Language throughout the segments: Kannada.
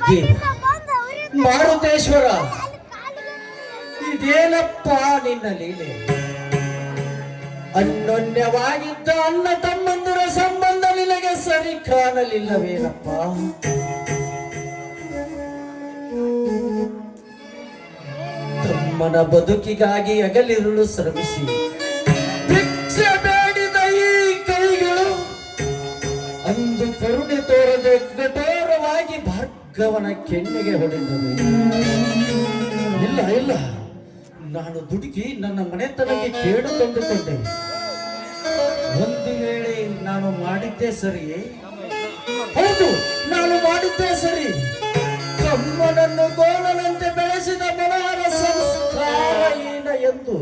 ದೇವ ಮಾರುತೇಶ್ವರ, ಇದೇನಪ್ಪ ನಿನ್ನ ಲೀಲೆ? ಅನ್ಯೋನ್ಯವಾಗಿದ್ದ ಅಣ್ಣ ತಮ್ಮಂದಿರ ಸಂಬಂಧ ನಿನಗೆ ಸರಿ ಕಾಣಲಿಲ್ಲವೇನಪ್ಪ? ತಮ್ಮನ ಬದುಕಿಗಾಗಿ ಹಗಲಿರುಳು ಶ್ರಮಿಸಿ ಭಿಕ್ಷೆ ಬೇಡಿದ ಈ ಕೈಗಳು ಅಂದು ಕರುಣೆ ತೋರದೆ ಕಠೋರವಾಗಿ ಭಾರ್ಗವನ ಕೆನ್ನೆಗೆ ಹೊಡೆದವು. ಇಲ್ಲ ಇಲ್ಲ, ನಾನು ದುಡುಕಿ ನನ್ನ ಮನೆತನಕ್ಕೆ ಕೇಡು ತಂದುಕೊಂಡೆ. ಒಂದು ವೇಳೆ ನಾನು ಮಾಡಿದ್ದೆ ಸರಿಯೇ? ಹೌದು, ನಾನು ಮಾಡಿದ್ದೆ ಸರಿ. ತಮ್ಮನನ್ನು ಗೋಳನಂತೆ ಬೆಳೆಸಿದ ಮನೋಹರ ಸಂಸ್ಕಾರಹೀನ ಎಂದು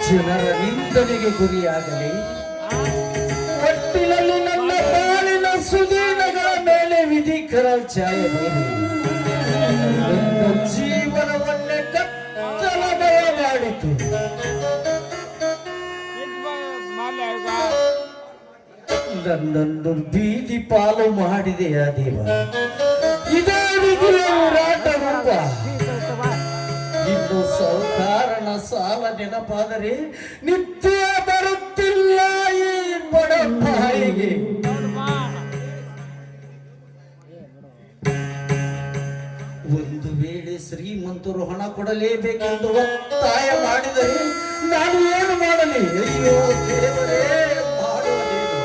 ಜನರ ನಿಂದನೆಗೆ ಗುರಿಯಾಗಲಿ, ಕಟ್ಟಿನಲ್ಲಿ ನನ್ನ ಬಾಳಿನ ಸುದೀನಗಳ ಮೇಲೆ ವಿಧಿಕರ ಛಾಯೆ ಬೀರಿ ನನ್ನ ಜೀವನವನ್ನೇ ಕತ್ತಲಮಯ ಮಾಡಿತು. ನನ್ನನ್ನು ಬೀದಿ ಪಾಲು ಮಾಡಿದೆಯ ದೇವ. ಇದೇ ವಿಧಿಯ ಹೋರಾಟ ರೂಪ. ಇನ್ನು ಸೌಕಾರನ ಸಾಲ ನೆನಪಾದರೆ ನಿತ್ಯ ಬರುತ್ತಿಲ್ಲ ಈ ಬಡ ಬಾಯಿಗೆ. ಒಂದು ವೇಳೆ ಶ್ರೀಮಂತರು ಹಣ ಕೊಡಲೇಬೇಕೆಂದು ಒತ್ತಾಯ ಮಾಡಿದರೆ ನಾನು ಏನು ಮಾಡಲಿ? ಅಯ್ಯೋ ದೇವರೇ, ಮಾಡುವುದೇನು?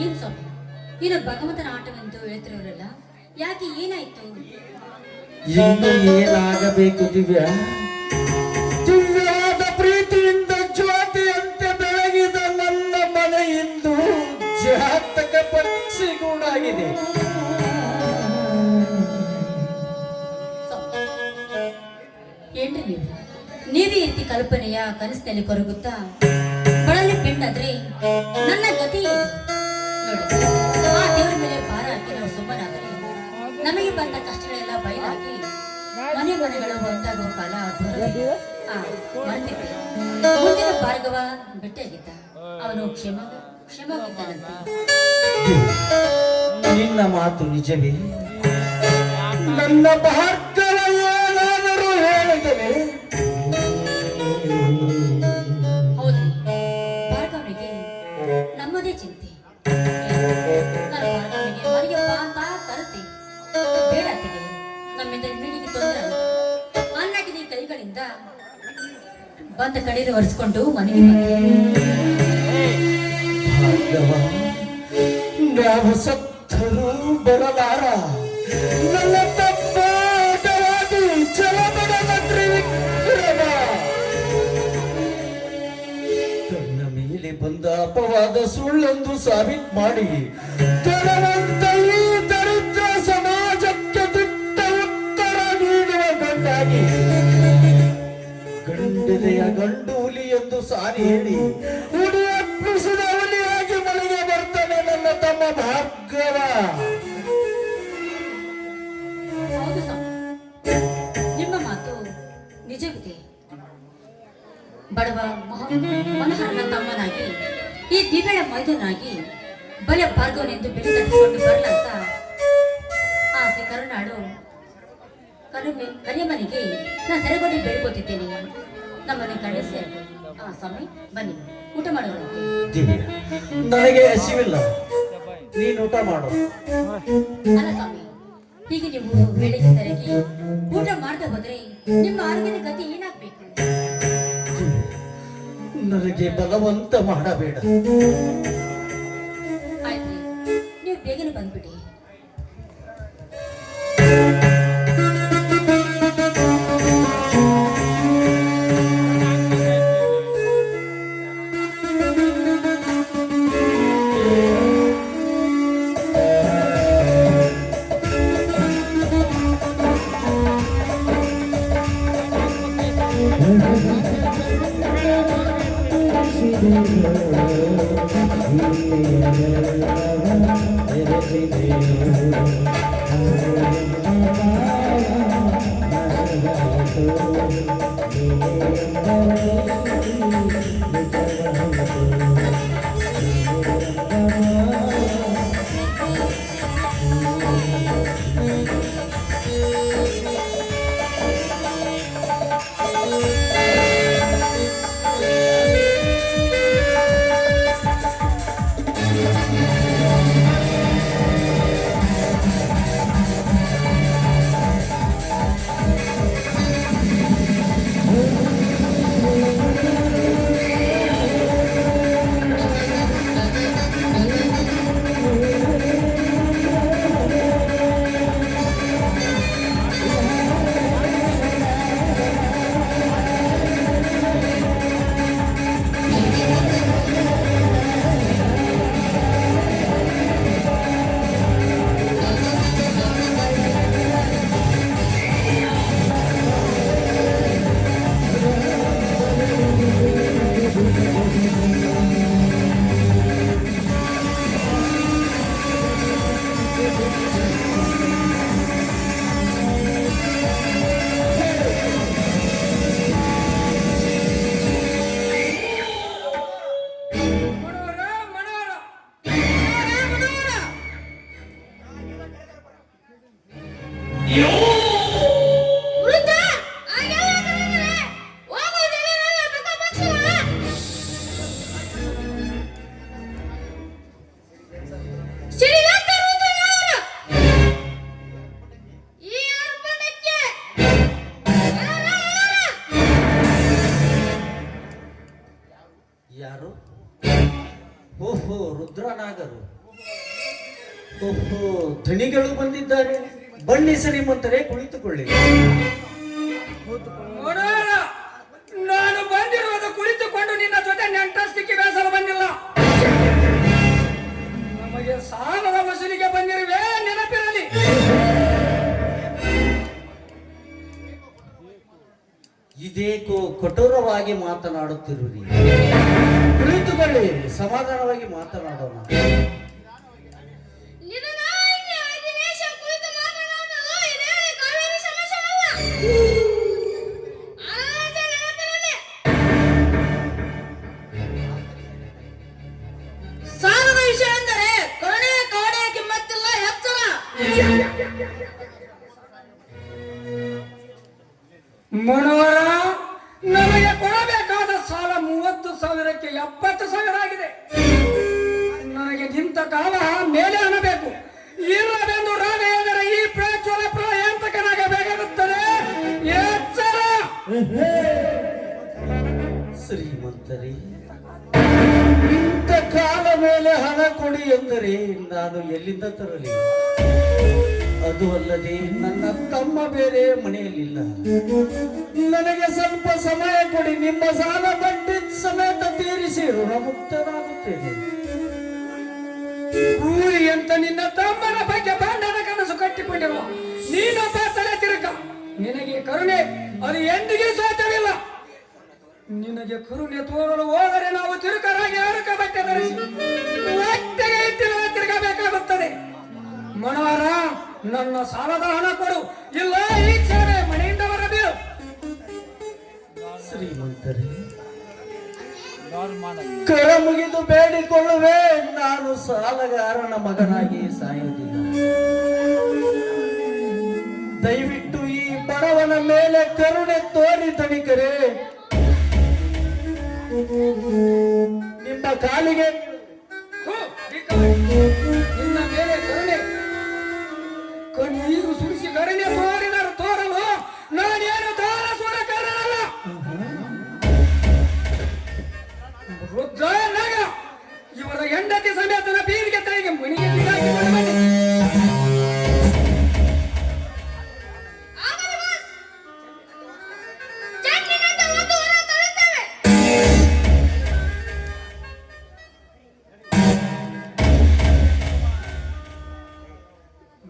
ಏನು ಸ್ವಾಮಿ, ಇದು ಭಗವಂತನ ಆಟವೆಂದು ಹೇಳ್ತಿರೋರಲ್ಲ, ಯಾಕೆ ಏನಾಯ್ತು? ಇನ್ನು ಏನಾಗಬೇಕು ದಿವ್ಯ? ದಿವ್ಯವಾದ ಪ್ರೀತಿಯಿಂದ ಜ್ಯೋತಿಯಂತೆ ಬೆಳಗಿದ ನನ್ನ ಮನೆಯಿಂದು ಜಾತಕ ಪಕ್ಷಿಗೂಡಾಗಿದೆ. ಏನ್ರಿ ನೀವು ನೀವೇ ರೀತಿ ಕಲ್ಪನೆಯ ಕನಸಿನಲ್ಲಿ ಕೊರಗುತ್ತಾ ಬಳಲಿ ಬೆಂಡಾದ್ರೆ ನನ್ನ ಗತಿ ಏನು? ನೋಡಿ, ಆ ದೇವರ ಮೇಲೆ ಭಾರ ಹಾಕಿ ನಾವು ಸುಮ್ಮನಾದರೆ ನಮಗೆ ಬಂದ ಕಷ್ಟಗಳೆಲ್ಲ ಬಯಲಾಗಿ ಮನೆ ಮನೆಗಳು ಒಂದಾಗುವ ಕಾಲ ದೂರವಿದೆ. ಮರ್ತಿದ್ದೆ. ಮುಂದಿನ ಭಾರ್ಗವ ಭೇಟಿಯಾಗಿದ್ದ, ಅವನು ಕ್ಷಮವಾಗಿದ್ದಾನಂತೆ. ನಿನ್ನ ಮಾತು ನಿಜವೇ? ನನ್ನ ಭಾರ್ಗವ ಏನಾದರೂ ಹೇಳಿದರೆ? ಹೌದು, ಭಾರ್ಗವನಿಗೆ ನಮ್ಮದೇ ಚಿಂತೆ. ನಾನು ಭಾರ್ಗವನಿಗೆ ಮನೆಗೆ ಬಾ ಅಂತ ಕರೆತೆ, ಬೇಡ ಅತ್ತಿಗೆ, ನಮ್ಮಿಂದ ನಿಮಗೆ ತೊಂದರೆ ಅನ್ನಾಗಿ ನೀ ಕೈಗಳಿಂದ ಬಂದ ಕಡೆಗೆ ಒರೆಸ್ಕೊಂಡು ಮನೆಗೆ ಬಂದೆ. ನಾವು ಸತ್ತರೂ ಬರಲಾರ ನನ್ನ ತಪ್ಪಾಟವಾಗಿ ಚಲಮಡದ ತ್ರಿವಿಕ್ರಮ ತನ್ನ ಮೇಲೆ ಬಂದ ಅಪವಾದ ಸುಳ್ಳೆಂದು ಸಾಬೀತು ಮಾಡಿ ಧನವಂತ ಈ ದರಿದ್ರ ಸಮಾಜಕ್ಕೆ ದಿಟ್ಟ ಉತ್ತರ ನೀಡುವ ಗಂಡಾಗಿ ಗಂಡದೆಯ ಗಂಡು ಹುಲಿ ಎಂದು ಸಾರಿ ಹೇಳಿ ಉಡಿಯಪ್ಪಿಸಿದ ಹುಲಿಯಾಗಿ ಮನೆಗೆ ಬರ್ತಾನೆ ನನ್ನ ತಮ್ಮ ಭಾರ್ಗವ. ಹೌದು ಸ್ವಾಮಿ, ನಿಮ್ಮ ಮಾತು ನಿಜವಿದೆ. ಬಡವ ಮನೋಹರನ ತಮ್ಮನಾಗಿ ಈ ದಿವ್ಯಳ ಮೈದನಾಗಿ ಬಲೆ ಭಾರ್ಗವನೆಂದು ಬೆಲೆ ತಟ್ಟಿಸಿಕೊಂಡು ಬರಲಂತ ಆಸೆ ಕರುನಾಡು ಕರಿಯಮ್ಮನಿಗೆ ನಾನು ಸೆರೆಗೊಂಡು ಬೆಳ್ಕೋತಿದ್ದೇನೆ. ನಮ್ಮನೆ ಕಳಿಸಿ ಸ್ವಾಮಿ ಬನ್ನಿ ಊಟ ಮಾಡೋಣ. ನನಗೆ ಹಸಿವಿಲ್ಲ, ನೀನು ಊಟ ಮಾಡು. ಅಲ್ಲ ಸ್ವಾಮಿ, ಹೀಗೆ ನೀವು ಬೆಳಿಗ್ಗೆ ಸರಿಯಾಗಿ ಊಟ ಮಾಡ್ತಾ ಹೋದ್ರೆ ನಿಮ್ಮ ಆರೋಗ್ಯದ ಗತಿ ಏನಾಗ್ಬೇಕು? ನನಗೆ ಬಲವಂತ ಮಾಡಬೇಡ. ಆಯ್ತು, ನೀವು ಬೇಗನೆ ಬಂದ್ಬಿಡಿ. Thank you. ಯಾರು? ಓಹೋ, ರುದ್ರನಾಗರು. ಓಹೋ, ಧಣಿಗಳು ಬಂದಿದ್ದಾರೆ. ಬನ್ನಿ ಶ್ರೀಮಂತರೇ, ಕುಳಿತುಕೊಳ್ಳಿ. ನಾನು ಬಂದಿರುವುದು ಕುಳಿತುಕೊಂಡು ನಿನ್ನ ಜೊತೆ ನೆಂಟಸ್ತಿಕ್ಕೆ ಬೇಸರ ಬಂದಿಲ್ಲ. ನಮಗೆ ಸಾಲದ ವಸೂಲಿಗೆ ಬಂದಿರುವೆ, ನೆನಪಿರಲಿ. ಇದೇಕೋ ಕಠೋರವಾಗಿ ಮಾತನಾಡುತ್ತಿರುವಿರಿ. ಕುಳಿತುಕೊಳ್ಳಿ, ಸಮಾಧಾನವಾಗಿ ಮಾತನಾಡೋಣ. ಸಾಲದ ವಿಷಯ ಎಂದರೆ ಕರುಣೆ ಕಾಡೆ ಕಿಮ್ಮತ್ತಿಲ್ಲ, ಎಚ್ಚರ. ಮನೋಹರ, ನಮಗೆ ಕೊಡಬೇಕಾದ ಸಾಲ 30,000ಕ್ಕೆ 70,000 ಆಗಿದೆ. ನನಗೆ ನಿಂತ ಕಾಲ ಮೇಲೆ ಅನ್ನಬೇಕು. ಇಲ್ಲವೆಂದು ರಾಗ ಎಂದರೆ ಈ ಪ್ರಜ್ವಲ ಪ್ರಯಂತಕನಾಗಬೇಕಾಗುತ್ತದೆ. ಎಚ್ಚರ. ಶ್ರೀಮಂತರೇ, ಇಂಥ ಕಾಲ ಮೇಲೆ ಹಣ ಕೊಡಿ ಎಂದರೆ ನಾನು ಎಲ್ಲಿಂದ ತರಲಿ? ಅದು ಅಲ್ಲದೆ ನನ್ನ ತಮ್ಮ ಬೇರೆ ಮನೆಯಲ್ಲಿಲ್ಲ. ನನಗೆ ಸ್ವಲ್ಪ ಸಮಯ ಕೊಡಿ, ನಿಮ್ಮ ಸಾಲ ಬಡ್ಡಿ ಸಮೇತ ತೀರಿಸಿ ಋಣಮುಕ್ತನಾಗುತ್ತೇನೆ. ಊರಿ ಅಂತ ನಿನ್ನ ತಮ್ಮನ ಬಗ್ಗೆ ಬಣ್ಣದ ಕನಸು ಕಟ್ಟಿಕೊಂಡಿರುವ ನೀನೊಬ್ಬ ತಲೆ ತಿರುಕ. ನಿನಗೆ ಕರುಣೆ ಅದು ಎಂದಿಗೂ ಸಾಧ್ಯವಿಲ್ಲ. ನಿನಗೆ ಕರುಣೆ ತೋರಲು ಹೋದರೆ ನಾವು ತಿರುಕರಾಗಿ ಅರುಕ ಬಟ್ಟೆ ಧರಿಸಿ ಒಟ್ಟಿಗೆ ಇಟ್ಟಿನ ತಿರುಗಬೇಕಾಗುತ್ತದೆ. ಮನೋಹರ, ನನ್ನ ಸಾಲದ ಹಣ ಕೊಡು, ಇಲ್ಲ ಈ ಕ್ಷಣ ಮನೆಯಿಂದ ಬರಬೇಕು. ಶ್ರೀಮಂತರೇ, ಕರ ಮುಗಿದು ಬೇಡಿಕೊಳ್ಳುವೆ, ನಾನು ಸಾಲಗಾರನ ಮಗನಾಗಿ ಸಾಯುವುದಿಲ್ಲ. ದಯವಿಟ್ಟು ಈ ಬಡವನ ಮೇಲೆ ಕರುಣೆ ತೋರಿ ತಣಿಕರೆ. ನಿಮ್ಮ ಕಾಲಿಗೆ ನಿನ್ನ ಮೇಲೆ ಕರುಣೆ ಕಣ್ಣೀರು ಸುರಿಸಿ ಕರುಣೆ ತೋರಲು ನಾನೇನು ದಾನ ಸ್ವರಕಾರನಲ್ಲ. ರುದ್ರ ನಾಗ ಇವರ ಹೆಂಡತಿ ಸಮೇತನ ಬೀದಿಗೆ ತಲೆಗೆ ಮಣಿಗೆ ಹಾಕಿಕೊಂಡು ಬನ್ನಿ.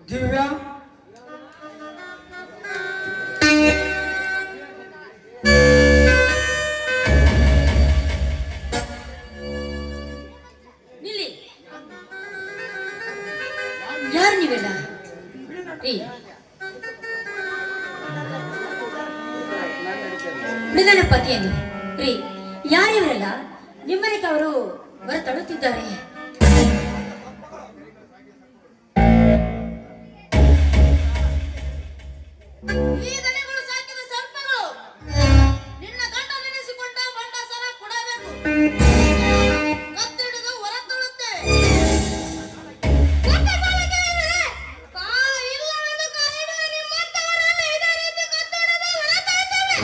ದಿವ್ಯಾ, ನಿಲ್ಲಿ. ಯಾರು ನೀವೆಲ್ಲ? ನನ್ನ ಪತಿಯನ್ನು ರೀ, ಯಾರಿವರೆಲ್ಲ? ನಿಮ್ಮನೆಗೆ ಅವರು ಹೊರ ತಡುತ್ತಿದ್ದಾರೆ. ಈ ದನಿಗಳು ಸಾಕಿದ ಸರ್ಪಗಳು ನಿನ್ನ ಗಂಡ ನೆನೆಸಿಕೊಂಡ ಬಂಡ ಸರ ಕೊಡಬೇಕು. ಕತ್ತಿಡಿದು ಹೊರ ತಳ್ಳುತ್ತೇವೆ. ಕೊಟ್ಟ ಸಾಲ ಕೇಳಿದರೆ ಇಲ್ಲವೆಂದು ಕಾಲಿಡುವ ನಿಮ್ಮಂತವರನ್ನು ಇದೇ ರೀತಿ ಕತ್ತಿಡಿದು ಹೊರ ತಳ್ಳುತ್ತೇವೆ.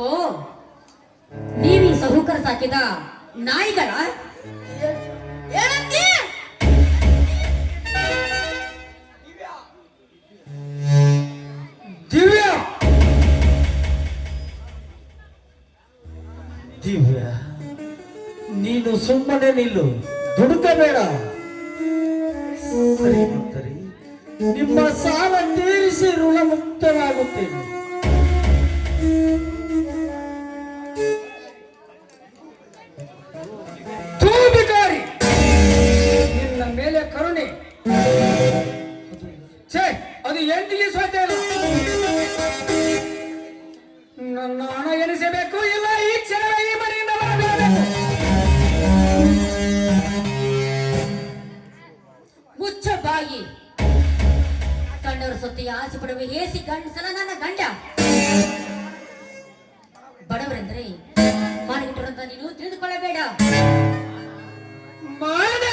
ಓ, ನೀವೀ ಸಹುಕರ ಸಾಕಿದ ನಾಯಿಗಳ? ಏನಂತೀ? ದಿವ್ಯ ದಿವ್ಯ, ನೀನು ಸುಮ್ಮನೆ ನಿಲ್ಲು, ದುಡುಕಬೇಡ. ಶ್ರೀಮಂತರೇ, ನಿಮ್ಮ ಸಾಲ ತೀರಿಸಿ ಋಣಮುಕ್ತನಾಗುತ್ತೇನೆ. ತೂಬಿಕಾರಿ, ನಿನ್ನ ಮೇಲೆ ಕರುಣೆ ಛೇ, ಅದು ಎಂದಿಗೆ ಸಾಧ್ಯ ಇಲ್ಲ. ನನ್ನ ಹಣ ಎನಿಸಬೇಕು, ಇಲ್ಲ ಈ ಕ್ಷಣ ಈ ಮನೆಯಿಂದ ಹೊರಬೀಳಬೇಕು. ಮುಚ್ಚ ಬಾಯಿ. ಕಂಡವರ ಸೊತ್ತಿಗೆ ಆಸೆ ಪಡುವ ಹೇಸಿ ಗಂಡಸನ ನನ್ನ ಗಂಡ. ಬಡವರೆಂದರೆ ಮಾನಗಿಟ್ಟರಂತ ನೀನು ತಿಳಿದುಕೊಳ್ಳಬೇಡ. ಮಾನ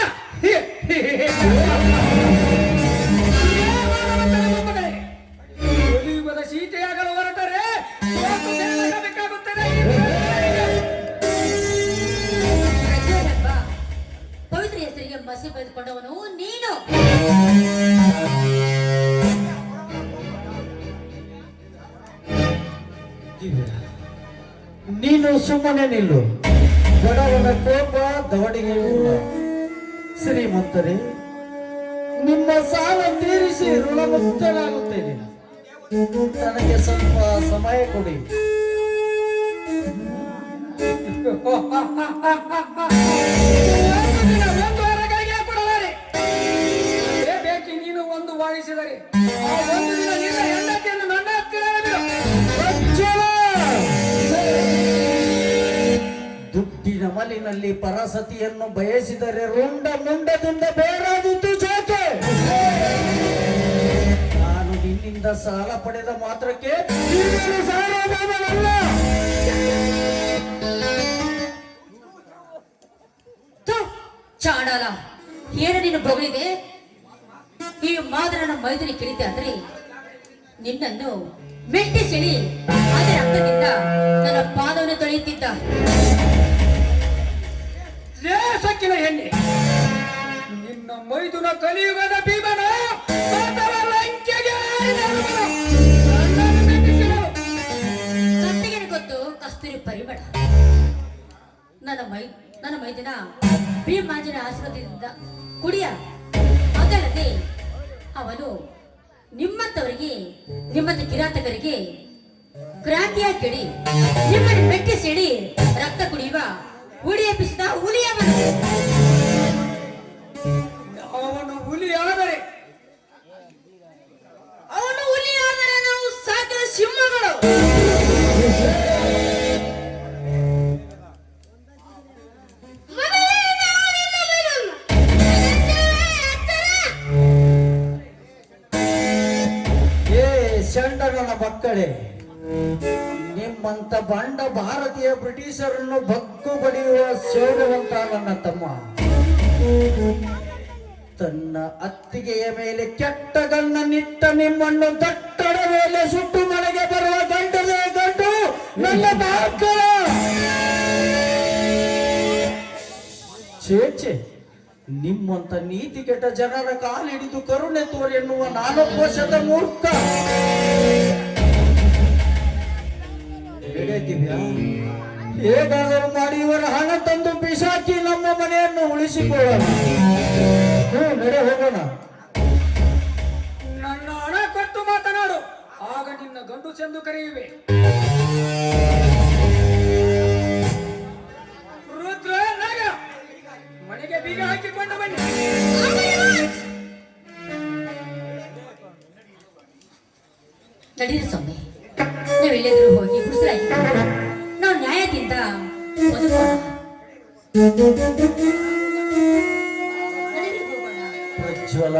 ಒಲಿಯುವುದ ಸೀತೆಯಾಗಲು ಹೊರಟರೆ ಸೋತು ಬೇಕಾಗುತ್ತದೆ. ಪ್ರಜೆಯೆಂಬ ಪವಿತ್ರ ಹೆಸರಿಗೆ ಮಸಿ ಬರೆದುಕೊಂಡವನು ನೀನು. ದಿವ್ಯ, ನೀನು ಸುಮ್ಮನೆ ನಿಲ್ಲು. ಬಡವನ ಕೋಪ ದವಡಿಗೆ ಇಲ್ಲ. ಶ್ರೀಮಂತರೇ, ನಿಮ್ಮ ಸಾಲ ತೀರಿಸಿ ಋಣಮುಕ್ತನಾಗುತ್ತೇನೆ. ನನಗೆ ಸ್ವಲ್ಪ ಸಮಯ ಕೊಡಿ. ಒಂದು ವಾರಗಳಿಗೆ ಕೊಡಲಾರೆ. ಅದೇ ಬೇಕಿ ನೀನು ಒಂದು ವಾದಿಸಿದರೆ ಆ ಒಂದು ದಿನ ನಿನ್ನ ಹೆಂಡತಿಯನ್ನು ನನ್ನ ಹತ್ತಿರ ಬಿಡು. ಅಜ್ಜಲ! ದುಡ್ಡಿನ ಮಲಿನಲ್ಲಿ ಪರಸತಿಯನ್ನು ಬಯಸಿದರೆ ರುಂಡ ಮುಂಡದಿಂದ ಬೇರಾದಿತ್ತು ಜೋಕೆ. ನಾನು ನಿನ್ನಿಂದ ಸಾಲ ಪಡೆದ ಮಾತ್ರಕ್ಕೆ ನೀನು ಸಾಲಗಾರನಲ್ಲ. ಥು, ಚಾಂಡಾಲ, ಏನು ನೀನು ಬೊಗಳಿದೆ? ಈ ಮಾದರನ ಮೈದುನಿ ಕಿಡಿತೆ ಅಂದ್ರೆ ನಿನ್ನನ್ನು ಮೆಟ್ಟಿ ಸಿಡಿ ಅದೇ ರಕ್ತದಿಂದ ನನ್ನ ಪಾದವನ್ನು ತೊಳೆಯುತ್ತಿದ್ದ. ಸಕ್ಕಿನ ಹೆಣ್ಣೆ, ನಿನ್ನ ಮೈದುನ ಕಲಿಯುಗದ ಭೀಮನ ಅಥವಾ ಲಂಕೆಗೆ ಕತ್ತಿಗೆ ಗೊತ್ತು ಕಸ್ತೂರಿ ಪರಿಮಳ. ನನ್ನ ಮೈದಿನ ಭೀಮಾಂಜನ ಆಶೀರ್ವಾದದಿಂದ ಕುಡಿಯ. ಅದಲ್ಲದೆ ಅವನು ನಿಮ್ಮಂತವರಿಗೆ, ನಿಮ್ಮಂತ ಕಿರಾತಕರಿಗೆ ಕ್ರಾಂತಿಯ ಕಿಡಿ ನಿಮ್ಮನ್ನು ಮೆಟ್ಟಿ ಸಿಡಿ ರಕ್ತ ಕುಡಿಯುವ ಹುಡಿ ಎಬ್ಬಿಸಿದ ಹುಲಿಯವನು. ಅವನು ಹುಲಿಯಾದರೆ ಅವನು ಹುಲಿಯಾದರೆ ನಾವು ಸಾಕಿದ ಸಿಂಹಗಳು. ಚಂಡನ ಮಕ್ಕಳೇ, ನಿಮ್ಮಂತ ಬಂಡ ಭಾರತೀಯ ಬ್ರಿಟಿಷರನ್ನು ಬಗ್ಗು ಬಡಿಯುವ ಶೌರ್ಯವಂತ ನನ್ನ ತಮ್ಮ ತನ್ನ ಅತ್ತಿಗೆಯ ಮೇಲೆ ಕೆಟ್ಟ ಗಣ್ಣನ್ನಿಟ್ಟ ನಿಮ್ಮನ್ನು ದಟ್ಟಡ ಮೇಲೆ ಸುಟ್ಟು ಮನೆಗೆ ಬರುವ ಗಂಡದೇ ಗಂಡು ನನ್ನ ಮಕ್ಕಳ. ಚೇಚೆ, ನಿಮ್ಮಂತ ನೀತಿ ಕೆಟ್ಟ ಜನರ ಕಾಲಿಡಿದು ಕರುಣೆ ತೋರಿ ಎನ್ನುವ 4 ವರ್ಷದ ಮೂರ್ಖ. ಹೇಗಾದರೂ ಮಾಡಿ ಇವರ ಹಣ ತಂದು ಬಿಸಾಕಿ ನಮ್ಮ ಮನೆಯನ್ನು ಉಳಿಸಿಕೊಳ್ಳೋಣ. ನಡೆ ಹೋಗೋಣ. ನನ್ನ ಹಣ ಕೊಟ್ಟು ಮಾತನಾಡು, ಆಗ ನಿನ್ನ ಗಂಡು ಚೆಂದು ಕರೆಯುವೆ. ರುದ್ರ ನಾಗ, ಮನೆಗೆ ಬೀಗ ಹಾಕಿಕೊಂಡು ಬನ್ನಿ. ನಡೀರಿ ಸ್ವಾಮಿ, ನೀವೆಲ್ಲಿದ್ರು ನಡೀರಿ ಹೋಗೋಣ. ಪ್ರಜ್ವಲ,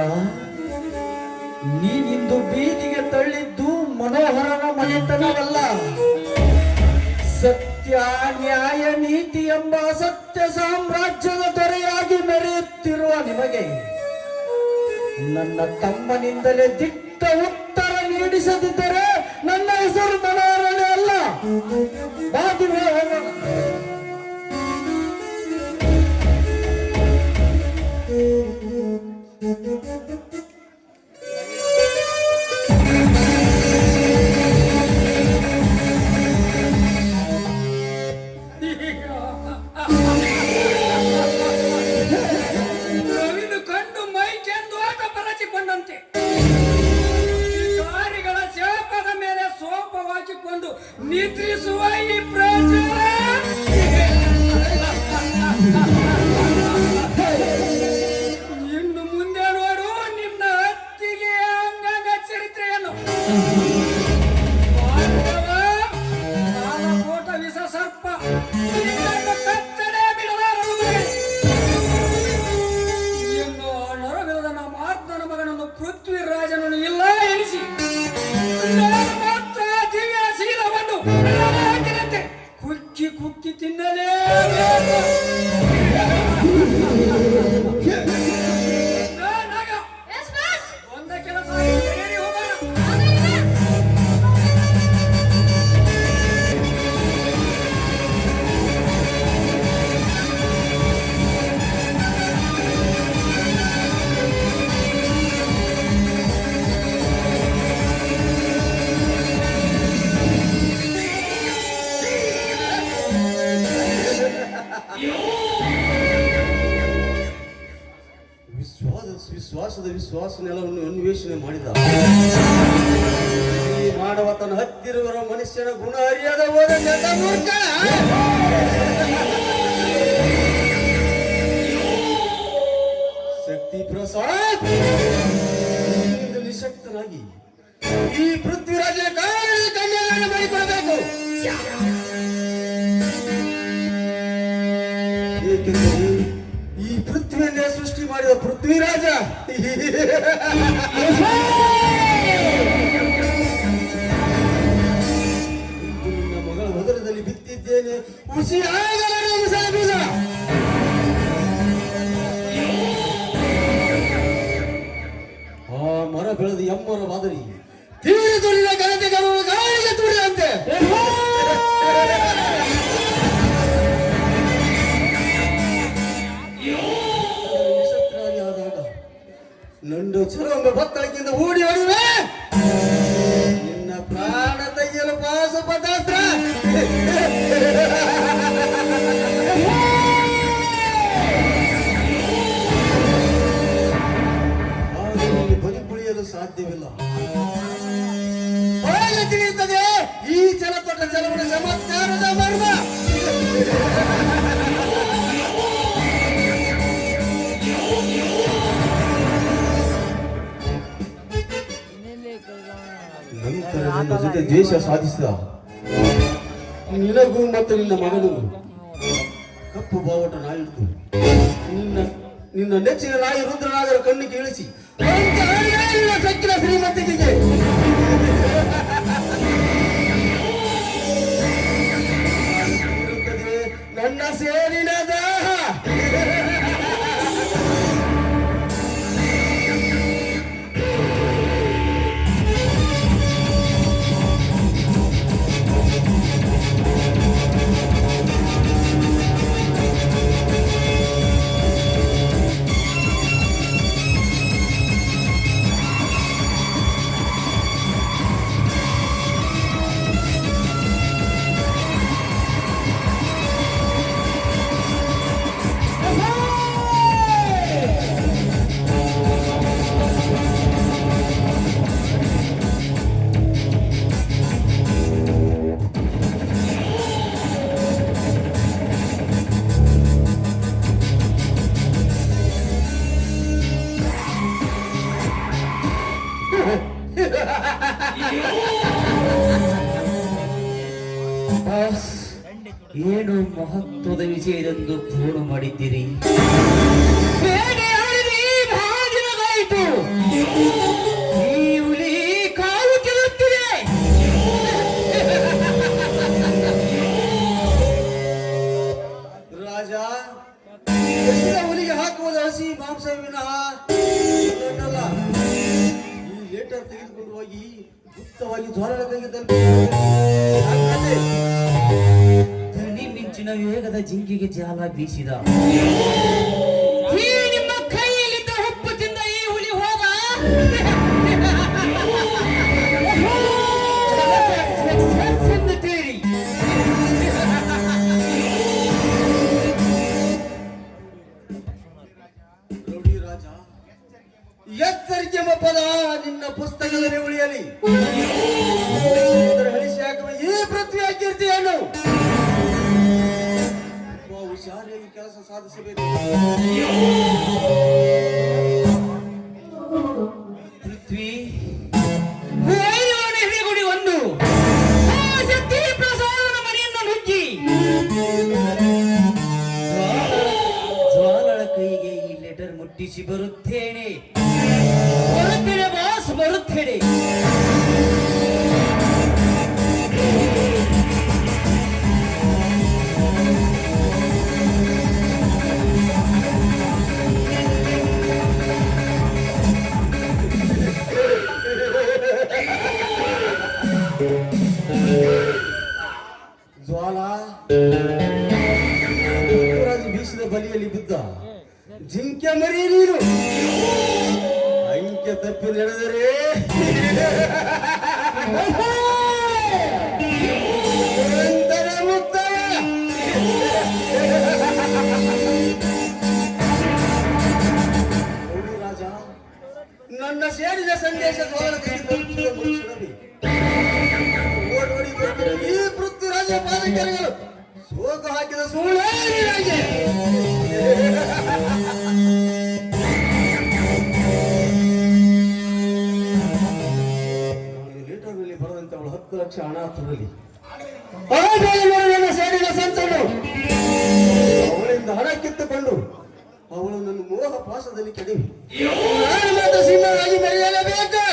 ನೀನಿಂದು ಬೀದಿಗೆ ತಳ್ಳಿದ್ದು ಮನೋಹರನ ಮನೆತನವಲ್ಲ, ಸತ್ಯ ನ್ಯಾಯ ನೀತಿ ಎಂಬ ಸತ್ಯ ಸಾಮ್ರಾಜ್ಯದ ದೊರೆಯಾಗಿ ಮೆರೆಯುತ್ತಿರುವ ನಿಮಗೆ ನನ್ನ ತಮ್ಮನಿಂದಲೇ ದಿಟ್ಟ ಉತ್ತರ ನೀಡಿಸದಿದ್ದರೆ ನನ್ನ ಹೆಸರು ಮನೋಹರನೇ ಅಲ್ಲ. ಬಾದಿವೆ ಹೋಗೋಣ. ರವಿನು ಕಂಡು ಮೈಕೆಂದು ಆಟ ಪರಚಿಕೊಂಡಂತೆ ಗಾರಿಗಳ ಶಾಪದ ಮೇಲೆ ಸೋಪವಾಗಿಕೊಂಡು ನಿದ್ರಿಸುವ ಈ ಪ್ರಜ್ವಲ ಇನ್ನು ಮುಂದೆ ನೋಡು ನಿನ್ನ ಅತ್ತಿಗೆ ಅಂಗಾಂಗ ಚರಿತ್ರೆಯನ್ನು. ಕಾಲಕೋಟ ವಿಷ ಸರ್ಪ ಇದನ್ನು ಕಚ್ಚಡೆ ಬಿಡಲಾರದು ಮಗನೇ. ಇನ್ನು ನರವಿಲ್ಲದ ನಮ್ಮ ಆತ್ಮನ ಮಗನನ್ನು ಪೃಥ್ವಿರಾಜನನ್ನು ಇಲ್ಲ ಎನಿಸಿ ನಾನು ಮಾತ್ರ ದಿವ್ಯ ಶೀಲವನ್ನು ಹಾಕಿದಂತೆ ಕುಕ್ಕಿ ಕುಕ್ಕಿ ತಿನ್ನಲೇಬೇಕು. ನಾಗ ಎಸ್ ಬಾಸ್ ಒಂದ ಕೆಲಸ ಆಗಿದೆ, ಹೋಗೋಣ. ವಿಶ್ವಾಸ ನೆಲವನ್ನು ಅನ್ವೇಷಣೆ ಮಾಡಿದ ಈ ಮಾನವ ತನ್ನ ಹತ್ತಿರುವ ಮನುಷ್ಯನ ಗುಣ ಅರಿಯದ ಹೋದ ಮೂರ್ಖ. ಶಕ್ತಿ ಪ್ರಸಾದ್ ನೀನಿಂದ ನಿಶಕ್ತನಾಗಿ ಈ ಪೃಥ್ವಿರಾಜನ ಕನ್ಯೆಯನ್ನು ಮಾಡಿಕೊಡಬೇಕು. ಏಕೆಂದರೆ ಈ ಪೃಥ್ವಿಯನ್ನೇ ಸೃಷ್ಟಿ ಮಾಡಿದ ಪೃಥ್ವಿರಾಜ ನಿನ್ನ ಮಗಳ ಉದರದಲ್ಲಿ ಬಿತ್ತಿದ್ದೇನೆ ಹುಸಿ ಬೀಜ. ಆ ಮರ ಬೆಳೆದು ಎಮ್ಮರವಾದರಿ ತೀರಿ ತುಳಿದ ಘನತೆಗಳು ಗಾಳಿಗೆ ತುಳಿದಂತೆ ನಂಡು ಚಲೊಂಬ ಬತ್ತಳಕ್ಕಿಂತ ಓಡಿ ಹೊಡಿವೆ ನಿನ್ನ ಪ್ರಾಣ ತೆಗೆಯಲು ಪಾಶುಪತಾಸ್ತ್ರ. ಬಲಿ ಕುಳಿಯಲು ಸಾಧ್ಯವಿಲ್ಲ. ಹೊರಗೆ ತಿಳಿಯುತ್ತದೆ ಈ ಜಲಪಟ ಜಲವನ ಚಮತ್ಕಾರದ ಮರ್ಮ. ನಂತರ ನನ್ನ ಜೊತೆ ದ್ವೇಷ ಸಾಧಿಸಿದ ನಿನಗೂ ಮತ್ತು ನಿನ್ನ ಮಗನಿಗೂ ಕಪ್ಪು ಬಾವಟ ನಾಯಿಟ್ಟು ನಿನ್ನ ನೆಚ್ಚಿನ ನಾಯಿ ರುದ್ರನಾಗರ ಕಣ್ಣಿಗೆ ಇಳಿಸಿ ಸಕ್ಕಿನ ಶ್ರೀಮಂತಿಗೆ ನನ್ನ ಸೇರಿನ ದಾಹ. ಏನು ಮಹತ್ವದ ವಿಷಯದೊಂದು ಫೋನ್ ಮಾಡಿದ್ದೀರಿ? ಭಾಜನವಾಯಿತು. ಈ ಹುಲಿ ಕಾಲು ಕೆಳುತ್ತಿದೆ. ರಾಜ, ಹಸಿದ ಹುಲಿಗೆ ಹಾಕುವುದು ಹಸಿ ಮಾಂಸ ವಿನಃ ಇನ್ನೊಂದಲ್ಲ. ಈ ಲೇಟರ್ ತೆಗೆದುಕೊಂಡು ಹೋಗಿ ಗುಪ್ತವಾಗಿ ಜ್ವಾಲದ ಕೈಗೆ ತಲುಪಿಸಿ ಧ್ವನಿ ಮಿಂಚಿನ ವೇಗದ ಜಿಂಕೆಗೆ ಜಾಲ ಬೀಸಿದ. ಈ ನಿಮ್ಮ ಕೈಯಲ್ಲಿದ್ದ ಉಪ್ಪು ತಿಂದ ಈ ಹುಲಿ ಹೋದ. ಎನ್ನುತ್ತೀರಿ. ನೋಡಿ ರಾಜ, ಎಚ್ಚರಿಕೆ ಪದ ನಿನ್ನ ಪುಸ್ತಕದಲ್ಲಿ ಉಳಿಯಲಿ. ಹಳಿಸಿ ಹಾಕುವ ಈ ಪೃಥ್ವಿಯ ಕೀರ್ತಿಯನ್ನು ಹುಷಾರಿಯಾಗಿ ಕೆಲಸ ಸಾಧಿಸಬೇಕು. ಪೃಥ್ವಿ ಗುಡಿ ಒಂದು ಶಕ್ತಿ ಪ್ರಸಾದನ ಮನೆಯನ್ನು ನುಗ್ಗಿ ಜ್ವಾಲಳ ಕೈಗೆ ಈ ಲೆಟರ್ ಮುಟ್ಟಿಸಿ ಬರುತ್ತೇನೆ. ಬರುತ್ತೇನೆ ಬಾಸ್, ಬರುತ್ತೇನೆ. ಜ್ವಾಲ ಬೀಸಿದ ಬಲಿಯಲ್ಲಿ ಬಿದ್ದ ಜಿಂಕೆ ಮರಿ ನೀನು. ಅಂಕೆ ತಪ್ಪಿ ನಡೆದರೆ ರಾಜ, ನನ್ನ ಸೇರಿದ ಸಂದೇಶ ಜ್ವಾಲ ಕೈ ತಲುಪಿಸುವ ಮುಗಿಸಿರಲಿ. ಓಡೋಡಿ ಬರಬೇಕು ಈ ಪೃಥ್ವಿರಾಜ ಪಾದಕೆರೆಗಳು ಸೋಗ ಹಾಕಿದ ಸುಳ್ಳೇ ಲೇಟರ್ನಲ್ಲಿ ಬರದಂತೆ ಅವಳು 10 ಲಕ್ಷ ಹಣ ತರಲಿ. ಸೇರಿದ ಸಂತನು ಅವಳಿಂದ ಹಣ ಕಿತ್ತುಕೊಂಡು ಅವಳು ನನ್ನ ಮೋಹ ಪಾಸದಲ್ಲಿ ಕೆಡವಿ ನಾನು ಮಾತ್ರ ಸಿಂಹವಾಗಿ ಮೆರೆಯಲೇಬೇಕು.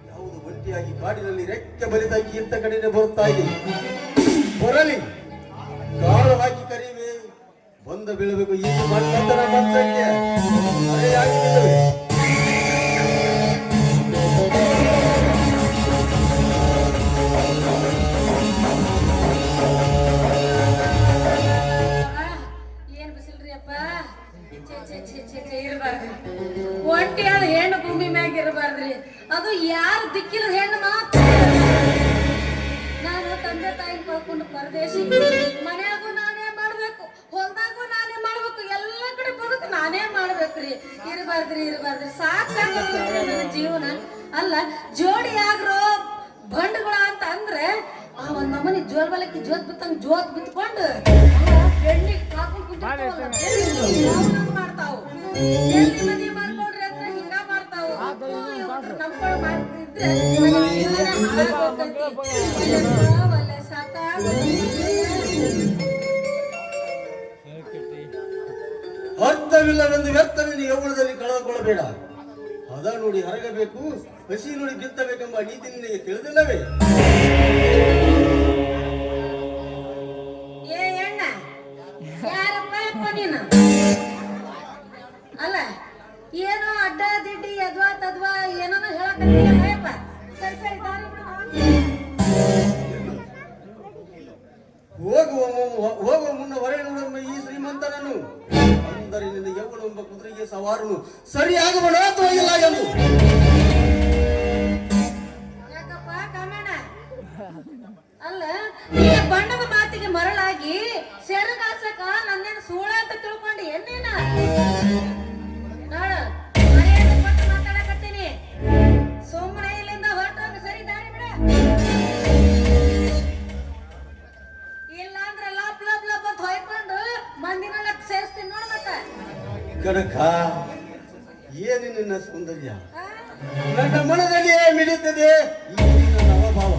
ಯಾವುದು ಒಂಟಿಯಾಗಿ ಕಾಡಿನಲ್ಲಿ ರೆಕ್ಕೆ ಬಲಿದಾಗಿ ಇಂಥ ಕಡೆನೆ ಬರುತ್ತಾ ಇದೆ. ಬರಲಿ, ಕಾಳು ಹಾಕಿ ಕರಿವೆ ಬಂದ ಬೀಳಬೇಕು. ಈ ಮನ್ಮಥನ ಮಂತ್ರಕ್ಕೆ ಮರೆಯಾಗಿ ನಿಲ್ಲುವೆ. ಏನ್ ಬಿಸಿಲ್ರಿ ಅಪ್ಪ. ಇರಬಾರ್ದ್ರಿ ಒಂಟಿ ಆದ ಹೆಣ್ಣು ಭೂಮಿ ಮ್ಯಾಗ ಇರಬಾರ್ದ್ರಿ. ಅದು ಯಾರು ದಿಕ್ಕಿಲ್ಲ ಹೆಣ್ಣು ಮಾತ್ರ. ನಾನು ತಂದೆ ತಾಯಿ ಕಳ್ಕೊಂಡು ಪರದೇಶಿ, ಮನ್ಯಾಗೂ ನಾನೇ ಮಾಡ್ಬೇಕು, ಹೊಲ್ದಾಗೂ ನಾನೇ ಮಾಡ್ಬೇಕು, ಎಲ್ಲ ಕಡೆ ಬದುಕು ನಾನೇ ಮಾಡ್ಬೇಕ್ರಿ. ಇರಬಾರ್ದ್ರಿ ಸಾಕಾಗ್ರಿ ನನ್ನ ಜೀವನ. ಅಲ್ಲ ಜೋಡಿ ಆಗ್ರೋ ಬಂಡ್ಗಳ ಅಂತ ಅಂದ್ರೆ ಆ ಒಂದ್ ನಮ್ಮನಿ ಜೋಲ್ ಬಲಕ್ಕೆ ಜೋತ್ ಬಿತ್ತಂಗ್ ಜೋತ್ ಬಿತ್ಕೊಂಡು ಬೆಣ್ಣಿಗೆ ಕಾಕೊಂಡು ಕುಂತಿರ್ತಾವಲ್ಲ ಮಾಡ್ತಾವು. ಎಲ್ಲಿ ಮದಿ ಮಾಡ್ಕೊಡ್ರಿ ಅಂತ ಹಿಂಗ ಮಾಡ್ತಾವು. ನಂಬ್ಕೊಂಡು ಮಾಡ್ತಿದ್ರೆ ಒಳ್ಳೆ ಸಾಕಾಗ ಅರ್ಥವಿಲ್ಲವೆಂದು ವ್ಯರ್ಥನೆ ಯೌವನದಲ್ಲಿ ಕಳೆದುಕೊಳ್ಳಬೇಡ. ಹದ ನೋಡಿ ಹರಗಬೇಕು, ಹಸಿ ನೋಡಿ ಬಿತ್ತಬೇಕೆಂಬ ನೀತಿ ನಿನಗೆ ತಿಳಿದಿಲ್ಲವೇ? ಏ ಅಣ್ಣ ಯಾರಪ್ಪ ನೀನು? ಅಲ್ಲ ಏನೋ ಅಡ್ಡ ದಿಡ್ಡಿ ಅದ್ವಾ ತದ್ವಾ ಏನೋ ಹೇಳಪ್ಪ. ಸರಿ ಸರಿ ದಾರಿ ಹೋಗುವ ಮುನ್ನ ಹೊರೆ ನೋಡುವ ಈ ಶ್ರೀಮಂತನನ್ನು ಅಂದರೆ ನಿನ್ನ ಯೌವನ ಎಂಬ ಕುದುರೆಗೆ ಸವಾರನು ಸರಿಯಾಗಬೇಡ ಅಥವಾ ಇಲ್ಲ ಎಂದು. ಯಾಕಪ್ಪ ಕಾಮಣ್ಣ? ಅಲ್ಲ ಈ ಬಣ್ಣದ ಮಾತಿಗೆ ಮರಳಾಗಿ ಸೆರಗಾಸಕ ನನ್ನೇನು ಸೂಳ ಅಂತ ತಿಳ್ಕೊಂಡು ಏನೇನ ನೋಡು ಮರ್ಯಾದೆ ಕೊಟ್ಟು ಮಾತಾಡಕತ್ತೀನಿ. ಸುಮ್ಮನೆ ಇಲ್ಲಿಂದ ಹೊರಟೋಗ. ಸರಿ ದಾರಿ ಬಿಡ. ಇಲ್ಲ ಅಂದ್ರೆ ಲಾಪ್ ಲಾಪ್ ಲಾಪ್ ಅಂತ ಹೊಯ್ಕೊಂಡು ಮಂದಿನೆಲ್ಲ ಸೇರಿಸ್ತೀನಿ ನೋಡು. ಮತ್ತೆ ಕನಕ ಏನು ನಿನ್ನ ಸೌಂದರ್ಯ ಆ? ನನ್ನ ಮನದಲ್ಲಿ ಮಿಡಿಯುತ್ತದೆ ಈ ನಿನ್ನ ನವಭಾವ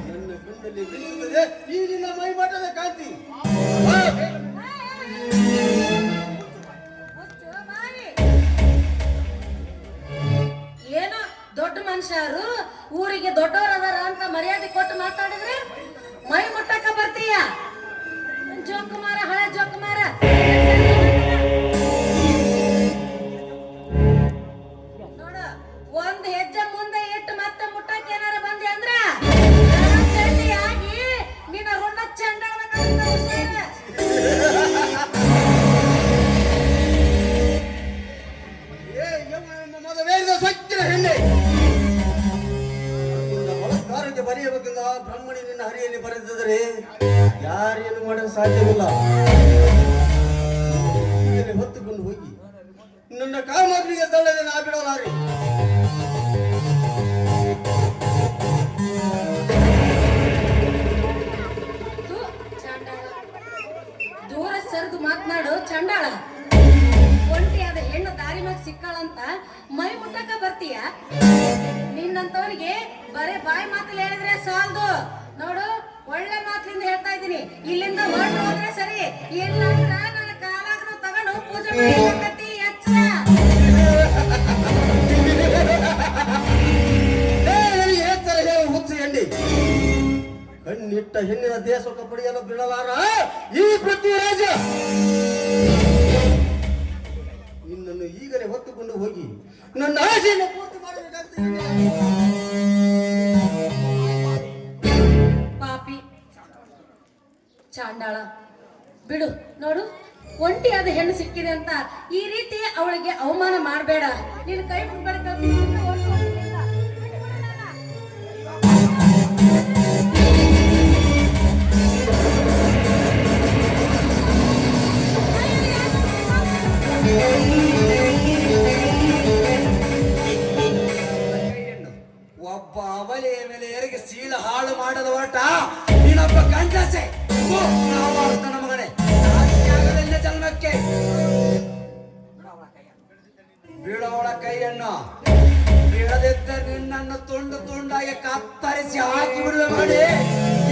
ನನ್ನ ಗಂಡಲ್ಲಿ ಮಿಡಿಯುತ್ತದೆ ಈ ನಿನ್ನ ಮೈಮಟ್ಟದ ಕಾಂತಿ ಮುಚ್ಚು ಬಾಯಿ. ಏನೋ ದೊಡ್ಡ ಮನುಷ್ಯರು ಊರಿಗೆ ದೊಡ್ಡವರು ಅದಾರ ಅಂತ ಮರ್ಯಾದೆ ಕೊಟ್ಟು ಮಾತಾಡಿದ್ರೆ ಮೈ ಮುಟ್ಟಕ್ಕ ಬರ್ತೀಯ ಜೋಕುಮಾರ ಹಳೆ ಜೋಕುಮಾರ ನೋಡು ಒಂದ್ ಹೆಜ್ಜೆ ಮುಂದೆ ಇಟ್ಟು ಮತ್ತೆ ಮುಟ್ಟಕ್ಕೆ ಏನಾರ ಬಂದೆ ಅಂದ್ರ ಚಂಡಿಯಾಗಿ ನಿನ್ನ ರುಣ ಚಂಡಾಳ ಮದುವೆಯಿಂದ ಸ್ವಚ್ಛನ ಹೆಣ್ಣೆ ನಿನ್ನ ಬಲತ್ಕಾರಕ್ಕೆ ಬರೆಯಬೇಕೆಂದ ಬ್ರಹ್ಮಣಿ ನಿನ್ನ ಹರಿಯಲ್ಲಿ ಬರೆದಿದ್ದರೆ ಯಾರೇನು ಮಾಡಲು ಸಾಧ್ಯವಿಲ್ಲ ಈಗಲೇ ಹೊತ್ತುಕೊಂಡು ಹೋಗಿ ನನ್ನ ಕಾಮಾಗ್ನಿಗೆ ತಳ್ಳದೆ ನಾ ಬಿಡಲಾರೆ ಥು, ಚಂಡಾಳ ದೂರ ಸರಿದು ಮಾತನಾಡು ಚಂಡಾಳ ಒಂಟಿಯಾದ ಹೆಣ್ಣು ದಾರಿ ಮ್ಯಾಗ ಸಿಕ್ಕಾಳಂತ ಮೈ ಮುಟ್ಟಕ ಬರ್ತೀಯ ನಿನ್ನಂತವನಿಗೆ ಬರೇ ಬಾಯಿ ಮಾತಲ್ಲಿ ಹೇಳಿದ್ರೆ ಸಾಲದು ನೋಡು ಒಳ್ಳೆ ಮಾತಿನಿಂದ ಹೇಳ್ತಾ ಇದ್ದೀನಿ ಇಲ್ಲಿಂದ ಹೊರಟು ಹೋದ್ರೆ ಸರಿ ಇಲ್ಲ ಅಂದ್ರ ನನ್ನ ಕಾಲಾಗ್ನು ತಗೊಂಡು ಪೂಜೆ ಮಾಡಿ ಎಚ್ಚರ ಹುಚ್ಚು ಹೆಣ್ಣಿ ಕಣ್ಣಿಟ್ಟ ಹೆಣ್ಣಿನ ದೇಶಕ್ಕೆ ಪಡೆಯಲು ಬಿಡಲಾರ ಈ ಪೃಥ್ವಿರಾಜ ನಿನ್ನನ್ನು ಈಗಲೇ ಹೊತ್ತುಕೊಂಡು ಹೋಗಿ ನನ್ನ ಆಸೆಯನ್ನು ಪೂರ್ತಿ ಮಾಡಬೇಕಾಗ್ತದೆ ಪಾಪಿ ಚಾಂಡಾಳ ಬಿಡು ನೋಡು ಒಂಟಿಯಾದ ಹೆಣ್ಣು ಸಿಕ್ಕಿದೆ ಅಂತ ಈ ರೀತಿ ಅವಳಿಗೆ ಅವಮಾನ ಮಾಡಬೇಡ ನೀನು ಕೈ ಮುಗ್ಬೇಡ ಒಬ್ಬ ಅವಲೆಯ ಮೇಲೆ ಎರಗಿ ಸೀಳ ಹಾಳು ಮಾಡದ ಹೊರಟ ನೀನೊಬ್ಬ ಗಂಡಸೆ ನನ್ನ ಮಗನೇ ನಾಚಿಕೆಯಾಗಲಿಲ್ಲ ಜನ್ಮಕ್ಕೆ ಬೀಳವಳ ಕೈಯನ್ನು ಬೀಳದಿದ್ದ ನಿನ್ನನ್ನು ತುಂಡು ತುಂಡಾಗಿ ಕತ್ತರಿಸಿ ಹಾಕಿ ಬಿಡುವೆ ಮಾಡಿ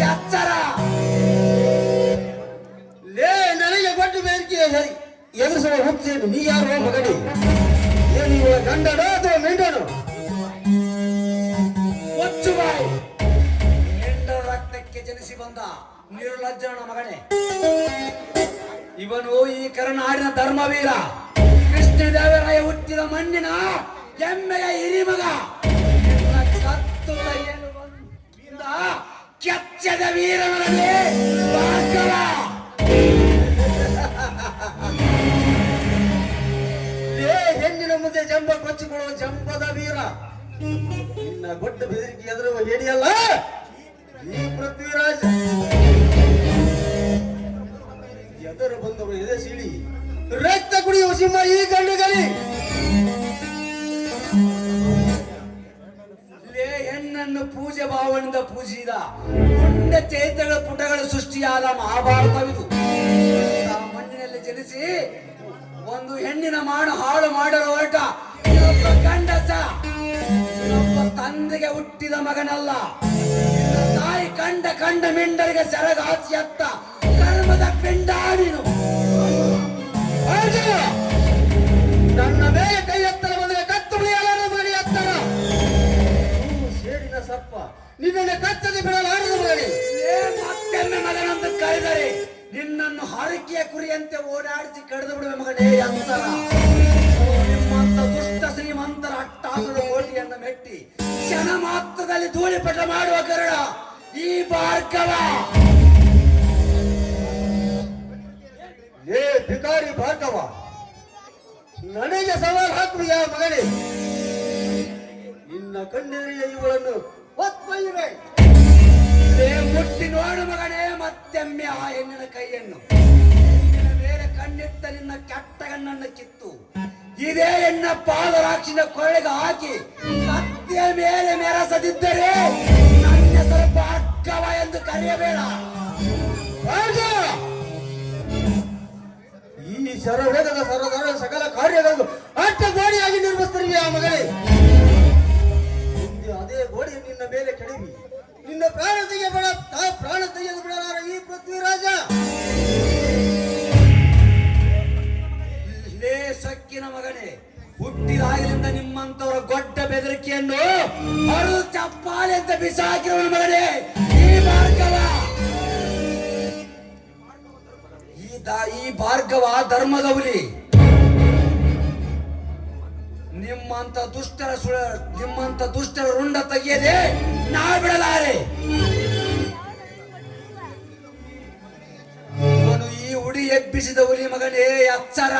ಎಚ್ಚರ ಲೇ ನನಗೆ ಕೊಟ್ಟು ಬೇಡಿಕೆ ಎದುರಿಸುವ ಹುಚ್ಚೇನು ನೀ ಯಾರು ಮಗನಿ ಏನು ಇವಳ ಗಂಡನೋ ಅಥವಾ ಮೆಂಡನೋ ಒಚ್ಚು ಬಾಯಿ ಹೆಂಡರ ರಕ್ತಕ್ಕೆ ಜನಿಸಿ ಬಂದ ನಿರ್ಲಜ್ಜನ ಮಗನೇ ಇವನು ಈ ಕರುನಾಡಿನ ಧರ್ಮವೀರ ಕೃಷ್ಣದೇವರಾಯ ಹುಟ್ಟಿದ ಮಣ್ಣಿನ ಹೆಮ್ಮೆಯ ಹಿರಿಮಗ ಕತ್ತುಗಳ ಏನು ಬಂದ ಕೆಚ್ಚದ ವೀರನಲ್ಲಿ ಭಾರ್ಗವ ಲೇ ಹೆಣ್ಣಿನ ಮುಂದೆ ಜಂಬ ಕೊಚ್ಚಿಕೊಳ್ಳುವ ಜಂಬದ ವೀರ ನಿನ್ನ ಗೊಡ್ಡ ಬೆದರಿಕೆ ಎದುರುವ ಹೇಡಿಯಲ್ಲ ಈ ಪೃಥ್ವಿರಾಜ ಎದುರು ಬಂದವರು ಎದೆ ಸೀಳಿ ರಕ್ತ ಕುಡಿಯುವ ಸಿಂಹ ಈ ಗಂಡುಗಲಿ ಲೇ ಹೆಣ್ಣನ್ನು ಪೂಜೆ ಭಾವನೆಯಿಂದ ಪೂಜಿಸಿದ ಪುಣ್ಯ ಚೈತ್ರಗಳ ಪುಟಗಳು ಸೃಷ್ಟಿಯಾದ ಮಹಾಭಾರತವಿದು ಆ ಮಣ್ಣಿನಲ್ಲಿ ಜನಿಸಿ ಒಂದು ಹೆಣ್ಣಿನ ಮಾಡು ಹಾಳು ಮಾಡಲು ಹೊರಟ ಇನ್ನೊಬ್ಬ ಗಂಡಸ ಇನ್ನೊಬ್ಬ ತಂದೆಗೆ ಹುಟ್ಟಿದ ಮಗನಲ್ಲ ನಿನ್ನ ತಾಯಿ ಕಂಡ ಮಿಂಡರಿಗೆ ಸೆರಗಾಸಿ ಅತ್ತ ಕರ್ಮದ ಪಿಂಡಾಡಿನು ನನ್ನ ಮೇಲೆ ಕೈ ಎತ್ತರ ಬಂದರೆ ಕತ್ತು ಬಿಳಿಯಲಾರ ಮಾಡಿ ಎತ್ತರ ಸೇಡಿನ ಸರ್ಪ ನಿನ್ನನ್ನು ಕತ್ತದೆ ಬಿಡಲಾರದು ಮಾಡಿ ಮತ್ತೆಮ್ಮೆ ಮಗನಂತ ಕರೆದರೆ ನಿನ್ನನ್ನು ಹರಕೆಯ ಕುರಿಯಂತೆ ಓಡಾಡಿಸಿ ಕಳೆದು ಬಿಡುವೆ ಮಗನೇ ಅಂತರ ನಿಮ್ಮಂತ ದುಷ್ಟ ಶ್ರೀಮಂತರ ಅಟ್ಟಾಸದ ಕೋಟಿಯನ್ನು ಮೆಟ್ಟಿ ಕ್ಷಣ ಮಾತ್ರದಲ್ಲಿ ಧೂಳಿಪಟ ಮಾಡುವ ಕರುಣ ಈ ಭಾರ್ಗವ ಏ ಭಿಕಾರಿ ಭಾರ್ಗವ ನನಗೆ ಸವಾಲು ಹಾಕುವ ಮಗನೇ ನಿನ್ನ ಕಣ್ಣೆರೆಯ ಇವಳನ್ನು ಒತ್ತೊಯ್ಯುವೆ ಮುಟ್ಟಿ ನೋಡು ಮಗನೇ ಮತ್ತೆಮ್ಮೆ ಆ ಹೆಣ್ಣಿನ ಕೈಯನ್ನು ನಿನ್ನ ಮೇಲೆ ಕಣ್ಣಿಟ್ಟ ನಿನ್ನ ಕೆಟ್ಟ ಕಣ್ಣನ್ನು ಕಿತ್ತು ಇದೇ ಹೆಣ್ಣ ಪಾದರಾಕ್ಷಿನ ಕೊಳ್ಳೆಗೆ ಹಾಕಿ ಕತ್ತೆಯ ಮೇಲೆ ಮೆರೆಸದಿದ್ದರೆ ನನ್ನ ಹೆಸರು ಭಾರ್ಗವ ಎಂದು ಕರೆಯಬೇಡ. ಈ ಶರವೇಗದ ಸರದಾರ ಸಕ ಮಗಳೇ, ಮುಂದೆ ಅದೇ ಗೋಡೆ ನಿನ್ನ ಮೇಲೆ ಕೆಡವಿ ನಿನ್ನ ಪ್ರಾಣ ತೆಗೆಯಬೇಡ, ಪ್ರಾಣ ತೆಗೆದು ಬಿಡಲಾರ ಈ ಪೃಥ್ವಿರಾಜ. ಲೇ ಸಕ್ಕಿನ ಮಗನೇ, ಹುಟ್ಟಿದಾಗಲಿಂದ ನಿಮ್ಮಂತವರ ಗೊಡ್ಡ ಬೆದರಿಕೆಯನ್ನು ಹರಿದು ಚಪ್ಪಾಳೆ ಅಂತ ಬಿಸಾಕಿರುವನು ಮಗನೇ ಈ ಭಾರ್ಗವ. ಈ ಭಾರ್ಗವ ಧರ್ಮದ ಹುಲಿ. ನಿಮ್ಮಂತ ದುಷ್ಟರ ರುಂಡ ತೆಗೆಯದೆ ನಾ ಬಿಡಲಾರೆ. ಇವನು ಈ ಹುಡಿ ಎಬ್ಬಿಸಿದ ಹುಲಿ ಮಗನೇ ಎಚ್ಚರ.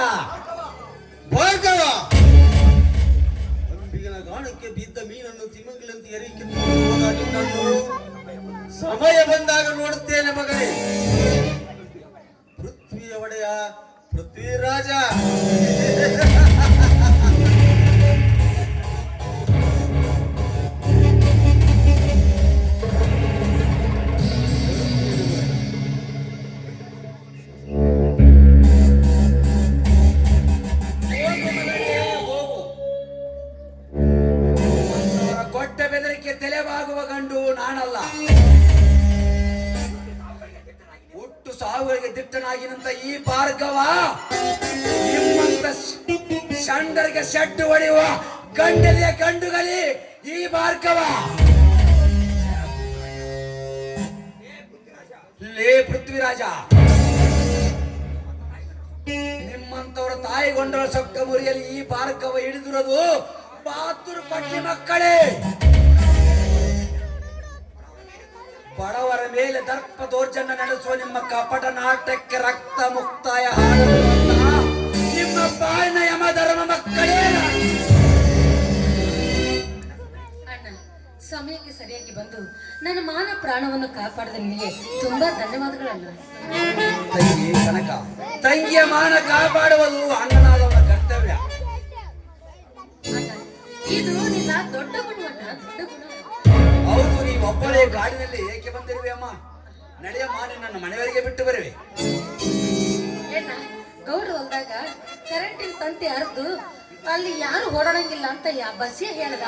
ಭಾರ್ಗವ, ಅಂಬಿಗನ ಗಾಣಕ್ಕೆ ಬಿದ್ದ ಮೀನನ್ನು ತಿಮ್ಮಂಗಿಲಂತೆ ಎರಿಕಿತ್ತು ನಿನ್ನನ್ನು ಸಮಯ ಬಂದಾಗ ನೋಡುತ್ತೇನೆ ಮಗಳೇ. ಪೃಥ್ವಿಯ ಒಡೆಯ ಪೃಥ್ವಿರಾಜ. ಗೊಡ್ಡ ಬೆದರಿಕೆ ತಲೆಬಾಗುವ ಗಂಡು ನಾನಲ್ಲ. ಹುಟ್ಟು ಸಾವುಗಳಿಗೆ ದಿಟ್ಟನಾಗಿನಂತ ಈ ಭಾರ್ಗವ ನಿಮ್ಮಂತ ಷಂಡರಿಗೆ ಶೆಡ್ಡು ಹೊಡೆಯುವ ಗಂಡಲಿಯ ಗಂಡುಗಲಿ ಈ ಭಾರ್ಗವ. ಲೇ ಪೃಥ್ವಿರಾಜ, ನಿಮ್ಮಂತವರ ತಾಯಿಗೊಂಡರ ಸೊಕ್ಕ ಮುರಿಯಲ್ಲಿ ಈ ಭಾರ್ಗವ ಹಿಡಿದಿರೋದು ಬಹದ್ದೂರು ಪಟ್ಟಿ ಮಕ್ಕಳೇ. ಬಡವರ ಮೇಲೆ ದರ್ಪ ದೌರ್ಜನ್ಯ ನಡೆಸುವ ನಿಮ್ಮ ಕಪಟ ನಾಟಕಕ್ಕೆ ರಕ್ತ ಮುಕ್ತಾಯ ಹಾಡುವಂತಹ ನಿಮ್ಮ ಬಾಳಿನ ಯಮಧರ್ಮ ಮಕ್ಕಳೇ. ಅಣ್ಣ, ಸಮಯಕ್ಕೆ ಸರಿಯಾಗಿ ಬಂದು ನನ್ನ ಮಾನ ಪ್ರಾಣವನ್ನು ಕಾಪಾಡಿದ ನಿಮಗೆ ತುಂಬಾ ಧನ್ಯವಾದಗಳಣ್ಣ. ತಂಗಿ ಕನಕ, ತಂಗಿಯ ಮಾನ ಕಾಪಾಡುವುದು ಅಣ್ಣನಾದವನ ಕರ್ತವ್ಯ. ಅಣ್ಣ, ಇದು ನಿನ್ನ ದೊಡ್ಡ ಗುಣವಣ್ಣ, ದೊಡ್ಡ ಗುಣ. ಹೌದು, ನೀವೊಬ್ಬರೇ ಗಾಡಿನಲ್ಲಿ ಏಕೆ ಬಂದಿರುವೆ ಅಮ್ಮ? ನಡೆಯಮ್ಮ, ನನ್ನ ಮನೆಯವರಿಗೆ ಬಿಟ್ಟು ಬರುವೆ. ಏನ ಗೌಡ್ರು ಹೊಲ್ದಾಗ ಕರೆಂಟಿನ ತಂತಿ ಹರಿದು ಅಲ್ಲಿ ಯಾರು ಓಡಾಡಂಗಿಲ್ಲ ಅಂತ ಬಸ್ಸಿಗೆ ಹೇಳ್ದ.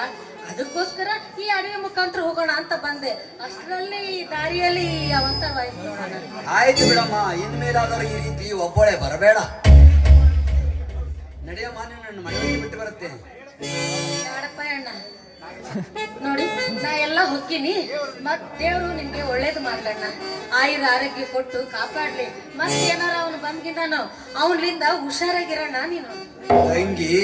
ಅದಕ್ಕೋಸ್ಕರ ಈ ಅಡವಿ ಮುಖಾಂತರ ಹೋಗೋಣ ಅಂತ ಬಂದೆ. ಅಷ್ಟರಲ್ಲಿ ದಾರಿಯಲ್ಲಿ ಅವಂತವಾಯ್ತು ನೋಡೋಣ. ಆಯ್ತು ಬಿಡಮ್ಮ, ಇನ್ಮೇಲಾದರೂ ಈ ರೀತಿ ಒಬ್ಬಳೆ ಬರಬೇಡ. ನಡೆಯಮ್ಮ, ನನ್ನ ಮನೆಯವರಿಗೆ ಬಿಟ್ಟು ಬರುತ್ತೇನೆ. ಬೇಡಪ್ಪ ಅಣ್ಣ, ನೋಡಿ ನಾ ಎಲ್ಲ ಹೊಕ್ಕಿನಿ. ಮತ್ ದೇವ್ರು ನಿಮ್ಗೆ ಒಳ್ಳೇದು ಮಾಡ್ಲಣ್ಣ, ಆಯುರ ಆರೋಗ್ಯ ಕೊಟ್ಟು ಕಾಪಾಡ್ಲಿ. ಮತ್ತೇನಾರ ಅವನು ಬಂದ್ಗಿಂದಾನು ಅವನಿಂದ ಹುಷಾರಾಗಿರೋಣ ನೀನು. ತಂಗಿ,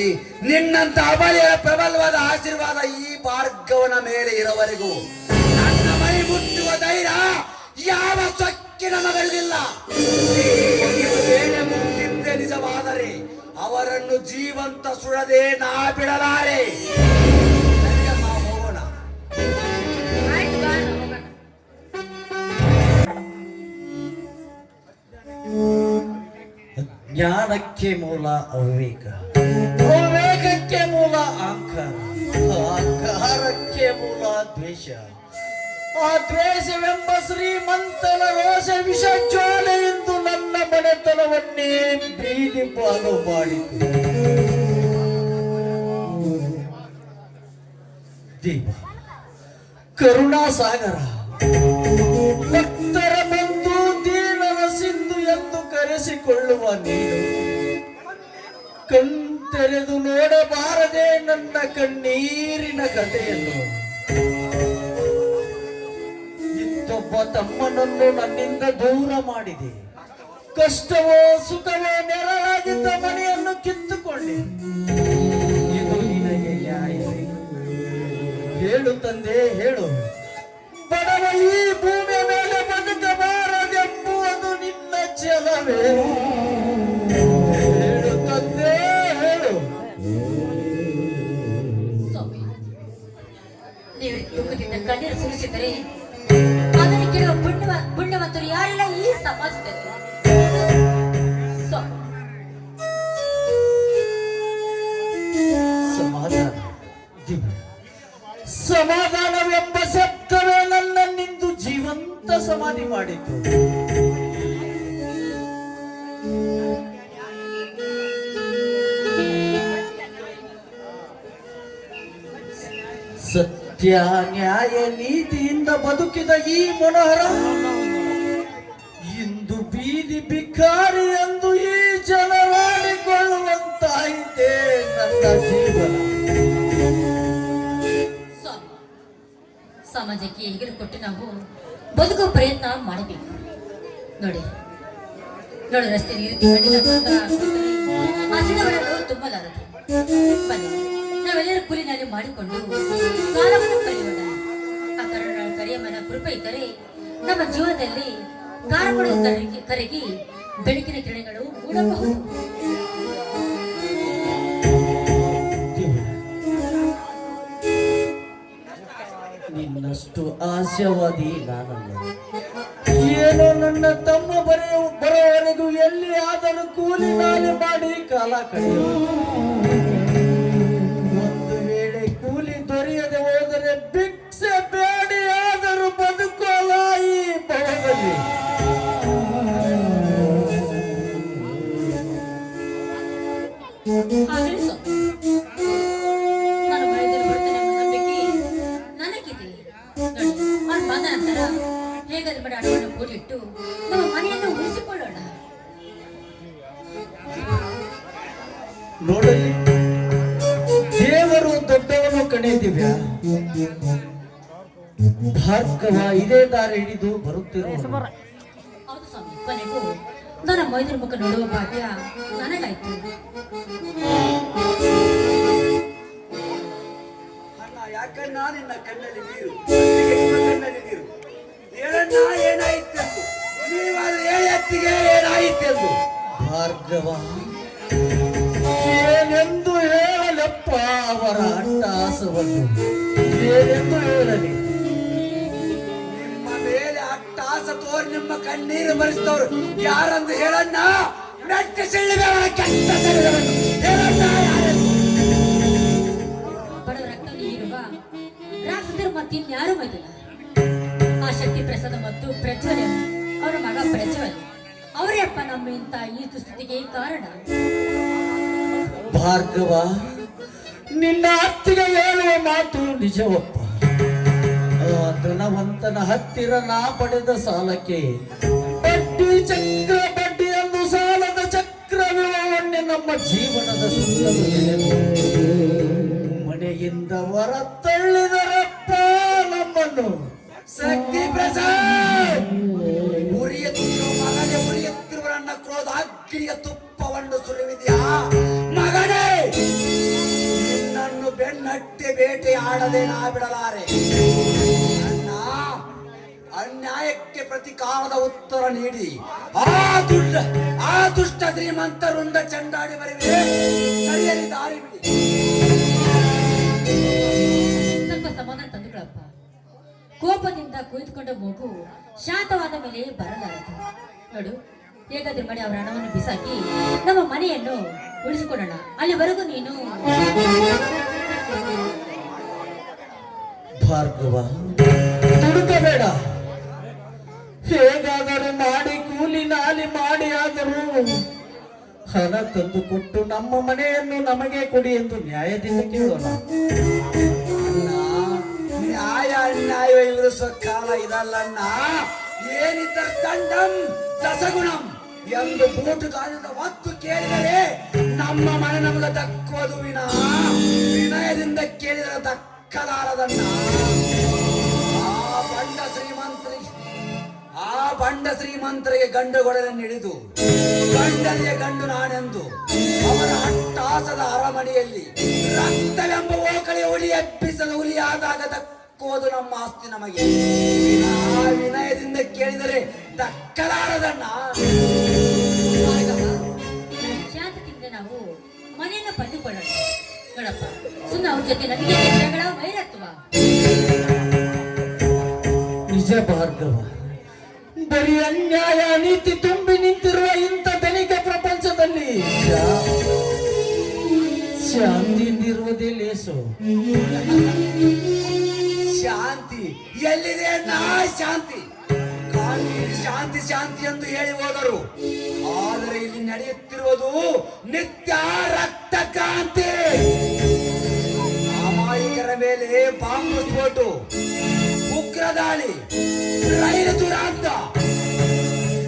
ನಿನ್ನಂತ ಅಬಲೆಯ ಪ್ರಬಲವಾದ ಆಶೀರ್ವಾದ ಈ ಭಾರ್ಗವನ ಮೇಲೆ ಇರೋವರೆಗೂ ನನ್ನ ಮೈ ಮುಟ್ಟುವ ಧೈರ್ಯ ಯಾವ ಸೊಕ್ಕಿನ ಮಗಳಿಲ್ಲ. ಮುಟ್ಟಿದ್ದೆ ನಿಜವಾದರೆ ಅವರನ್ನು ಜೀವಂತ ಸುಡದೆ ನಾ ಬಿಡಲಾರೆ. ಹೋಗೋಣ. ಆಯ್ತು ಬಾ ಹೋಗೋಣ. ಜ್ಞಾನಕ್ಕೆ ಮೂಲ ಅವಿವೇಕ, ಅವಿವೇಕಕ್ಕೆ ಮೂಲ ಅಹಂಕಾರ, ಅಹಂಕಾರಕ್ಕೆ ಮೂಲ ದ್ವೇಷ, ಆ ದ್ವೇಷವೆಂಬ ಶ್ರೀಮಂತನ ರೋಷ ವಿಷ ಜ್ವಾಲೆಯೆಂದು ನನ್ನ ಮನೆತನವನ್ನೇ ಬೀದಿ ಪಾಲು ಮಾಡಿತು. ದೇವ ಕರುಣಾಸಾಗರ, ಭಕ್ತರ ಬಂಧು, ದೀನರ ಸಿಂಧು ಎಂದು ಕರೆಸಿಕೊಳ್ಳುವ ನೀನು ಕಣ್ತೆರೆದು ನೋಡಬಾರದೆ ನನ್ನ ಕಣ್ಣೀರಿನ ಕಥೆಯನ್ನು. ಇತ್ತೊಬ್ಬ ತಮ್ಮನನ್ನು ನನ್ನಿಂದ ದೂರ ಮಾಡಿದೆ. ಕಷ್ಟವೋ ಸುಖವೋ ನೆರಳಾಗಿದ್ದ ಮನೆಯನ್ನು ಕಿತ್ತುಕೊಂಡೆ. ಇದು ನಿನಗೆ ನ್ಯಾಯವೇ? ಹೇಳು ತಂದೆ, ಹೇಳು. ಬಡವ ಈ ಭೂಮಿಯ ಮೇಲೆ ಬದುಕಬಾರದೆಂಬುವುದು ನಿನ್ನ ಛಲವೇ? ಹೇಳು ತಂದೆ, ಹೇಳು. ಸ್ವಾಮಿ, ನೀವು ದುಃಖದಿಂದ ಕಣ್ಣೀರು ಸುರಿಸಿದರೆ ಅದನ್ನು ಕೇಳುವ ಪುಣ್ಯವಂತರು ಯಾರಿಲ್ಲ ಈ ಸಮಾಜದಲ್ಲಿ. ಸಮಾಧಾನ, ಸಮಾಧಾನವೆಂಬ ಶಬ್ದವೇ ನನ್ನನ್ನಿಂದು ಜೀವಂತ ಸಮಾಧಿ ಮಾಡಿತು. ಸತ್ಯ ನ್ಯಾಯ ನೀತಿಯಿಂದ ಬದುಕಿದ ಈ ಮನೋಹರ ಇಂದು ಬೀದಿ ಭಿಕಾರಿ ಎಂದು ಈ ಜನರಾಡಿಕೊಳ್ಳುವಂತಾಯಿತೆ ನನ್ನ ಜೀವನ. ಸ್ವಾಮಿ, ಸಮಾಜಕ್ಕೆ ಹೆಗಲು ಕೊಟ್ಟು ನಾವು ಬದುಕೋ ಪ್ರಯತ್ನ ಮಾಡಬೇಕು. ನೋಡಿ ನೋಡಿ, ರಸ್ತೆ ಈ ರೀತಿ ಹಸಿದ ಒಳಗೆ ತುಂಬಲಾರದು. ಬನ್ನಿ, ನಾವೆಲ್ಲರೂ ಕೂಲಿನಲ್ಲಿ ಮಾಡಿಕೊಂಡು ಕಾಲವನ್ನು ಕಳೆಯೋಣ. ಆ ಕರಿಯಮ್ಮನ ಕೃಪೆ ಇದ್ದರೆ ನಮ್ಮ ಜೀವನದಲ್ಲಿ ಗಾರಗಳು ಕರಗಿ ಬೆಳಕಿನ ಕಿರಣಗಳು ಮೂಡಬಹುದು. ನಿನ್ನಷ್ಟು ಆಶಾವಾದಿ ನಾನಲ್ಲ. ಏನೋ ನನ್ನ ತಮ್ಮ ಬರೋವರೆಗೂ ಎಲ್ಲಿ ಆದರೂ ಕೂಲಿ ನಾಲಿ ಮಾಡಿ ಕಾಲ ಕಳೆಯುವುದು. ಒಂದು ವೇಳೆ ಕೂಲಿ ದೊರೆಯದೆ ಹೋದರೆ ಭಿಕ್ಷೆ ಬೇಡಿ ಆದರೂ ಬದುಕೋಲ್ಲ ಈ ಭವದಲ್ಲಿ. ಆಗಲಿ ಸ್ವಾಮಿ, ನಾನು ಮನೆಯಲ್ಲಿ ಬರ್ತೇನೆ ಎಂಬ ನಂಬಿಕೆ ನನಗಿದೆ. ನೋಡಿ, ಅವ್ನು ಬಂದ ನಂತರ ಹೇಗಾದ್ರೂ ಮಾಡಿ ಹಣವನ್ನು ಕೂಡಿಟ್ಟು ನಮ್ಮ ಮನೆಯನ್ನು ಉಳಿಸಿಕೊಳ್ಳೋಣ. ನೋಡಲಿ, ದೇವರು ದೊಡ್ಡವನು ಕಣೆ ದಿವ್ಯ. ಭಾರ್ಗವ ಇದೇ ದಾರಿ ಹಿಡಿದು ಬರುತ್ತಿರುವ. ಹೌದು ಸ್ವಾಮಿ, ಕೊನೆಗೂ ನನ್ನ ಮೈದೂರು ಮುಖ ನೋಡುವ ಭಾಗ್ಯ ನನಗಾಯ್ತು. ಅಣ್ಣ, ಯಾಕಣ್ಣ ನಿನ್ನ ಕಣ್ಣಲ್ಲಿ ನೀರು, ಕಣ್ಣಲ್ಲಿ ನೀರು? ಹೇಳಣ್ಣ, ಏನಾಯಿತೆಂದು? ನೀವಾದ್ರೆ ಹೇಳಿ ಅತ್ತಿಗೆ, ಏನಾಯಿತೆಂದು? ಭಾರ್ಗವ, ಏನೆಂದು ಹೇಳಲಪ್ಪ ಅವರ ಅಟ್ಟಹಾಸವನ್ನು? ಏನೆಂದು ಹೇಳಲಿ? ನಿಮ್ಮ ಮೇಲೆ ಅಟ್ಟಾಸ ತೋರಿ ನಿಮ್ಮ ಕಣ್ಣೀರು ಬರಿಸಿದವರು ಯಾರಂದು ಹೇಳಣ್ಣ. ಮೆಟ್ಟ ಸೆಳ್ಳಿವೆ ಅವರ ಕೆಟ್ಟ ಸೆಳೆದವನು ಹೇಳಣ್ಣ, ಯಾರೆಂದು? ಬಡವ ರಕ್ತದಲ್ಲಿ ಇರುವ ರಾಕ್ಷಸರು ಮತ್ತಿನ್ಯಾರೂ ಮೈದಿಲ್ಲ. ಆ ಶಕ್ತಿ ಪ್ರಸಾದ ಮತ್ತು ಪ್ರಜ್ವಲ ಅವರ ಮಗ ಪ್ರಜ್ವಲ್ ಅವರೇ ಅಪ್ಪ ನಮ್ಮ ಇಂಥ ಈ ದುಸ್ಥಿತಿಗೆ ಕಾರಣ. ಭಾರ್ಗವ, ನಿನ್ನ ಅತ್ತಿಗೆ ಹೇಳುವ ಮಾತು ನಿಜವಪ್ಪ. ಆ ಧನವಂತನ ಹತ್ತಿರ ನಾ ಪಡೆದ ಸಾಲಕ್ಕೆ ಬಡ್ಡಿ ಚಕ್ರ ಬಡ್ಡಿ ಎಂದು ಸಾಲದ ಚಕ್ರವ್ಯೂಹವನ್ನೇ ನಮ್ಮ ಜೀವನದ ಸುತ್ತಲೂ ಎಳೆದು ಮನೆಯಿಂದ ಹೊರ ತಳ್ಳಿದರಪ್ಪ ನಮ್ಮನ್ನು. ಶಕ್ತಿ ಪ್ರಸಾದ್, ಉರಿಯುತ್ತಿರುವ ಮಗನೇ, ಉರಿಯುತ್ತಿರುವರನ್ನ ಕ್ರೋಧ ಅಗ್ನಿಯ ತುಪ್ಪವನ್ನು ಸುರಿವಿದೆಯಾ ಮಗನೇ? ನಿನ್ನನ್ನು ಬೆನ್ನಟ್ಟಿ ಬೇಟೆಯಾಡದೆ ನಾ ಬಿಡಲಾರೆ. ಅಣ್ಣ, ಅನ್ಯಾಯಕ್ಕೆ ಪ್ರತಿಕಾರದ ಉತ್ತರ ನೀಡಿ ಆ ದುಷ್ಟ ಶ್ರೀಮಂತರುಂಡ ಚಂಡಾಡಿ ಬರಿವೆ. ಸರಿಯರಿ ದಾರಿ ಬಿಡಿ. ಸ್ವಲ್ಪ ಸಮಾಧಾನ ತಂದುಕೊಳ್ಳಪ್ಪ. ಕೋಪದಿಂದ ಕುಳಿತುಕೊಂಡ ಮಗು ಶಾಂತವಾದ ಮೇಲೆ ಬರಲಾರದು. ನೋಡು, ಹೇಗಾದ್ರೂ ಮಾಡಿ ಅವರ ಹಣವನ್ನು ಬಿಸಾಕಿ ನಮ್ಮ ಮನೆಯನ್ನು ಉಳಿಸಿಕೊಳ್ಳೋಣ. ಅಲ್ಲಿವರೆಗೂ ನೀನು ಭಾರ್ಗವ, ತುಡುಕಬೇಡ. ಹೇಗಾದರೂ ಮಾಡಿ ಕೂಲಿ ನಾಲಿ ಮಾಡಿ ಆದರೂ ಹಣ ತಂದು ಕೊಟ್ಟು ನಮ್ಮ ಮನೆಯನ್ನು ನಮಗೆ ಕೊಡಿ ಎಂದು ನ್ಯಾಯದಿಂದ ಕೇಳೋಣ. ಅಣ್ಣ, ನ್ಯಾಯ ಅನ್ಯಾಯ ಎದುರಿಸುವ ಕಾಲ ಇದಲ್ಲಣ್ಣ. ಏನಿದ್ದರೆ ದಂಡಂ ದಸಗುಣಂ ಎಂದು ಬೂಟುಗಾಲದ ಒತ್ತು ಕೇಳಿದರೆ ನಮ್ಮ ಮನೆ ನಮಗೆ ದಕ್ಕುವುದು ವಿನಯದಿಂದ ಕೇಳಿದರೆ ದಕ್ಕಲಾರದಣ್ಣ. ಆ ಬಂಡ ಶ್ರೀಮಂತರಿಗೆ ಗಂಡುಗಳನ್ನು ಹಿಡಿದು ಗಂಡನಿಗೆ ಗಂಡು ನಾನೆಂದು ಅವರ ಅಟ್ಟಹಾಸದ ಅರಮನೆಯಲ್ಲಿ ರಕ್ತವೆಂಬ ಓಕಳಿ ಹುಲಿ ಎಬ್ಬಿಸದ ಹುಲಿಯಾದಾಗ ದಕ್ಕುವುದು ನಮ್ಮ ಆಸ್ತಿ ನಮಗೆ. ವಿನಯದಿಂದ ಕೇಳಿದರೆ ದಕ್ಕಲಾರದಣ್ಣ. ಶಾಂತದಿಂದ ನಾವು ಮನೆಯನ್ನು ಪಡೆದುಕೊಳ್ಳೋಣ. ನೋಡಪ್ಪ, ಸುಮ್ಮನೆ ಅವ್ರ ಜೊತೆ ನನಗೆ ಜಗಳ ವೈರತ್ವ. ನಿಜ ಭಾರ್ಗವ, ಬರೀ ಅನ್ಯಾಯ ನೀತಿ ತುಂಬಿ ನಿಂತಿರುವ ಇಂಥ ಧನಿಕ ಪ್ರಪಂಚದಲ್ಲಿ ಶಾಂತಿಯಿಂದಿರುವುದೇ ಲೇಸು. ಶಾಂತಿ ಎಲ್ಲಿದೆ ನಾ? ಶಾಂತಿ ಕಾನೂನು ಶಾಂತಿ ಶಾಂತಿ ಎಂದು ಹೇಳಿ ಹೋದರು. ಆದರೆ ಇಲ್ಲಿ ನಡೆಯುತ್ತಿರುವುದು ನಿತ್ಯ ರಕ್ತ ಕ್ರಾಂತಿ. ಅಮಾಯಕರ ಮೇಲೆ ಬಾಂಬ್ ಸ್ಫೋಟು, ಉಗ್ರ ದಾಳಿ, ರೈಲು ದುರಂತ,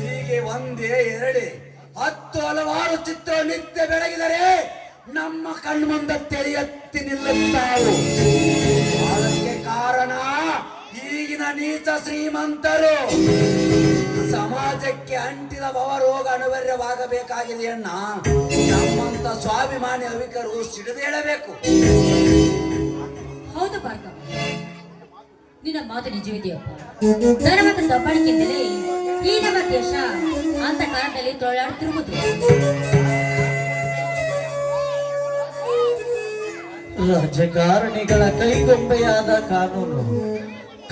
ಹೀಗೆ ಒಂದೇ ಎರಡೇ 10 ಹಲವಾರು ಚಿತ್ರ ನಿತ್ಯ ಬೆಳಗಿದರೆ ನಮ್ಮ ಕಣ್ಮುಂದ ತೆರೆಯತ್ತಿ ನಿಲ್ಲುತ್ತಾವು. ಅದಕ್ಕೆ ಕಾರಣ ಈಗಿನ ನೀಚ ಶ್ರೀಮಂತರು. ಸಮಾಜಕ್ಕೆ ಅಂಟಿದ ಭವರೋಗ ಅನಿವಾರ್ಯವಾಗಬೇಕಾಗಿದೆ ಅಣ್ಣ. ನಮ್ಮಂತ ಸ್ವಾಭಿಮಾನಿ ಅವಿಕರು ಸಿಡಿದೇಳಬೇಕು. ಹೌದು ಭಾರ್ಗವ, ನಿನ್ನ ಮಾತು ನಿಜವಿದೆಯಪ್ಪ. ಧನವಂತ ದಬ್ಬಾಳಿಕೆಯಿಂದಲೇ ಈ ನಮ್ಮ ದೇಶ ಅಂತ ಕಾರಣದಲ್ಲಿ ತೊಳಲಾಡುತ್ತಿರುವುದು. ರಾಜಕಾರಣಿಗಳ ಕೈಗೊಂಬೆಯಾದ ಕಾನೂನು,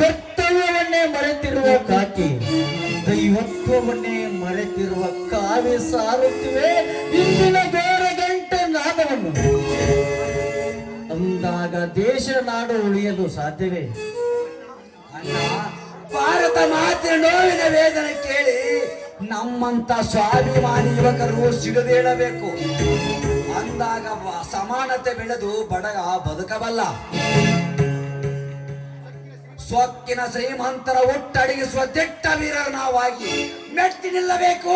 ಕರ್ತವ್ಯವನ್ನೇ ಮರೆತಿರುವ ಕಾಕಿ, ದೈವತ್ವವನ್ನೇ ಮರೆತಿರುವ ಕಾವ್ಯ ಸಾರುತ್ತಿವೆ ಇಂದಿನ ಗೋರಗಂಟೆ ನಾದವನ್ನು. ಅಂದಾಗ ದೇಶ ನಾಡು ಉಳಿಯಲು ಸಾಧ್ಯವೇ? ಅಣ್ಣ, ಭಾರತ ಮಾತಿನ ನೋವಿನ ವೇದನೆ ಕೇಳಿ ನಮ್ಮಂತ ಸ್ವಾಭಿಮಾನಿ ಯುವಕರು ಸಿಡಿದೇಳಬೇಕು. ಅಂದಾಗ ಸಮಾನತೆ ಬೆಳೆದು ಬಡಗ ಬದುಕಬಲ್ಲ. ಸೊಕ್ಕಿನ ಶ್ರೀಮಂತರ ಒಟ್ಟಡಗಿಸುವ ದಿಟ್ಟ ವೀರರು ನಾವಾಗಿ ಮೆಟ್ಟಿ ನಿಲ್ಲಬೇಕು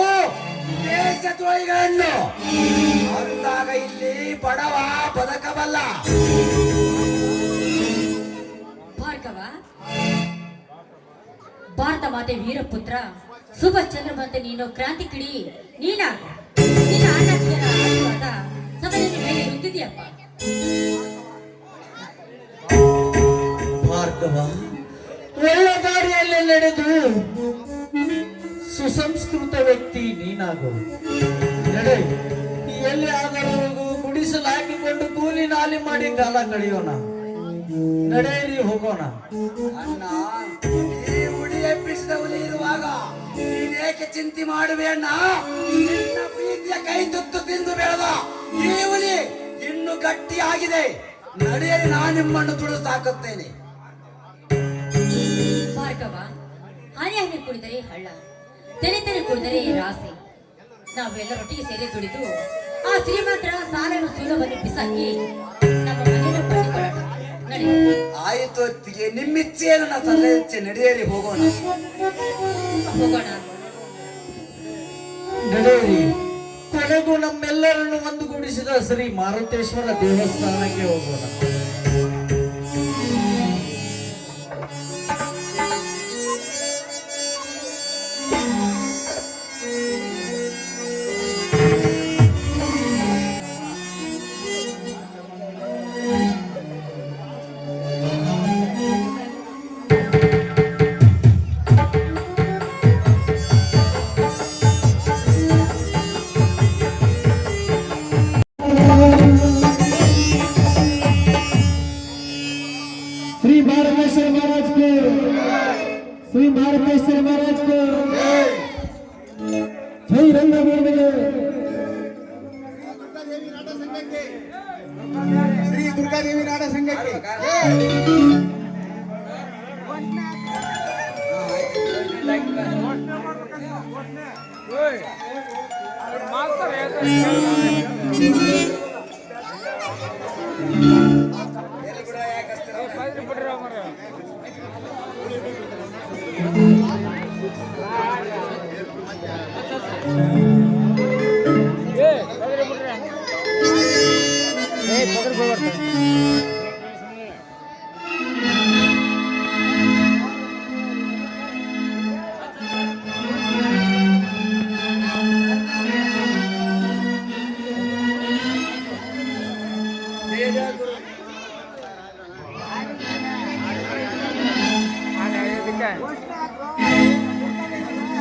ದೇಶದ್ರೋಹಿಗಳನ್ನು. ಅಂದಾಗ ಇಲ್ಲಿ ಬಡವ ಬದುಕಬಲ್ಲ. ಭಾರ್ಗವ, ಭಾರತ ಮಾತೆ ವೀರಪುತ್ರ ಸುಭಾಷ್ ಚಂದ್ರ ಬೋಸ್ ನೀನು ಕ್ರಾಂತಿ ಕಿಡಿ ನೀನಾಗ. ನಿನ್ನ ಅಣ್ಣನ ಆಶೀರ್ವಾದ ಸದಾ ನಿನ್ನ ಮೇಲೆ ಇರುತ್ತಿದೆಯಪ್ಪ. ಭಾರ್ಗವ, ಒಳ್ಳೆ ದಾರಿಯಲ್ಲಿ ನಡೆದು ಸುಸಂಸ್ಕೃತ ವ್ಯಕ್ತಿ ನೀನಾಗು. ನಡೆ, ಎಲ್ಲಿ ಆದರೂ ಗುಡಿಸಲು ಹಾಕಿಕೊಂಡು ಕೂಲಿ ನಾಲಿ ಮಾಡಿ ಕಾಲ ಕಳೆಯೋಣ. ನಡೆಯಿರಿ, ಹೋಗೋಣ. ಅಣ್ಣ, ಈ ಉಳಿ ಎಬ್ಬಿಸಿದ ಹುಲಿ ಇರುವಾಗ ನೀನೇಕೆ ಚಿಂತೆ ಮಾಡುವೆ ಅಣ್ಣ? ನಿನ್ನ ಪ್ರೀತಿಯ ಕೈ ತುತ್ತು ತಿಂದು ಬೆಳೆದ ಈ ಹುಲಿ ಇನ್ನು ಗಟ್ಟಿಯಾಗಿದೆ. ನಡೆಯಲಿ, ನಾನು ನಿಮ್ಮನ್ನು ತುಳಿದು ಸಾಕುತ್ತೇನೆ. ಭಾರ್ಗವ, ಹನಿ ಕುಡಿದರೆ ಹಳ್ಳ, ತೆನೆ ಕುಡಿದರೆ ರಾಸೆ. ನಾವೆಲ್ಲರೊಟ್ಟಿಗೆ ಸೇರಿ ದುಡಿದು ಆ ಶ್ರೀಮಂತರ ಸಾಲವನ್ನು ಸೂಲವನ್ನು ಬಿಸಾಕಿ ನಮ್ಮ ಮನೆಯನ್ನು ಕಟ್ಟಿಕೊಳ್ಳೋಣ. ನಡಿ. ಆಯಿತು ಹೊತ್ತಿಗೆ ನಿಮ್ಮಿಚ್ಛೆ ನನ್ನ ಸಲಹೆ ಇಚ್ಛೆ. ನಡೆಯಲಿ, ಹೋಗೋಣ. ಹೋಗೋಣ. ನಡೆಯಿರಿ. ಕೊನೆಗೂ ನಮ್ಮೆಲ್ಲರನ್ನು ಒಂದುಗೂಡಿಸಿದ ಶ್ರೀ ಮಾರುತೇಶ್ವರ ದೇವಸ್ಥಾನಕ್ಕೆ ಹೋಗೋಣ. श्री भारतेश्वर महाराज को, श्री भारतेश्वर महाराज को जय ರಂಗಭೂಮಿಗೆ, ಶ್ರೀ ದುರ್ಗಾದೇವಿ ನಾಡ ಸಂಘಕ್ಕೆ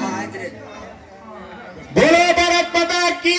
ಆಯ್ತ್ರಿ. बोलो भारत माता की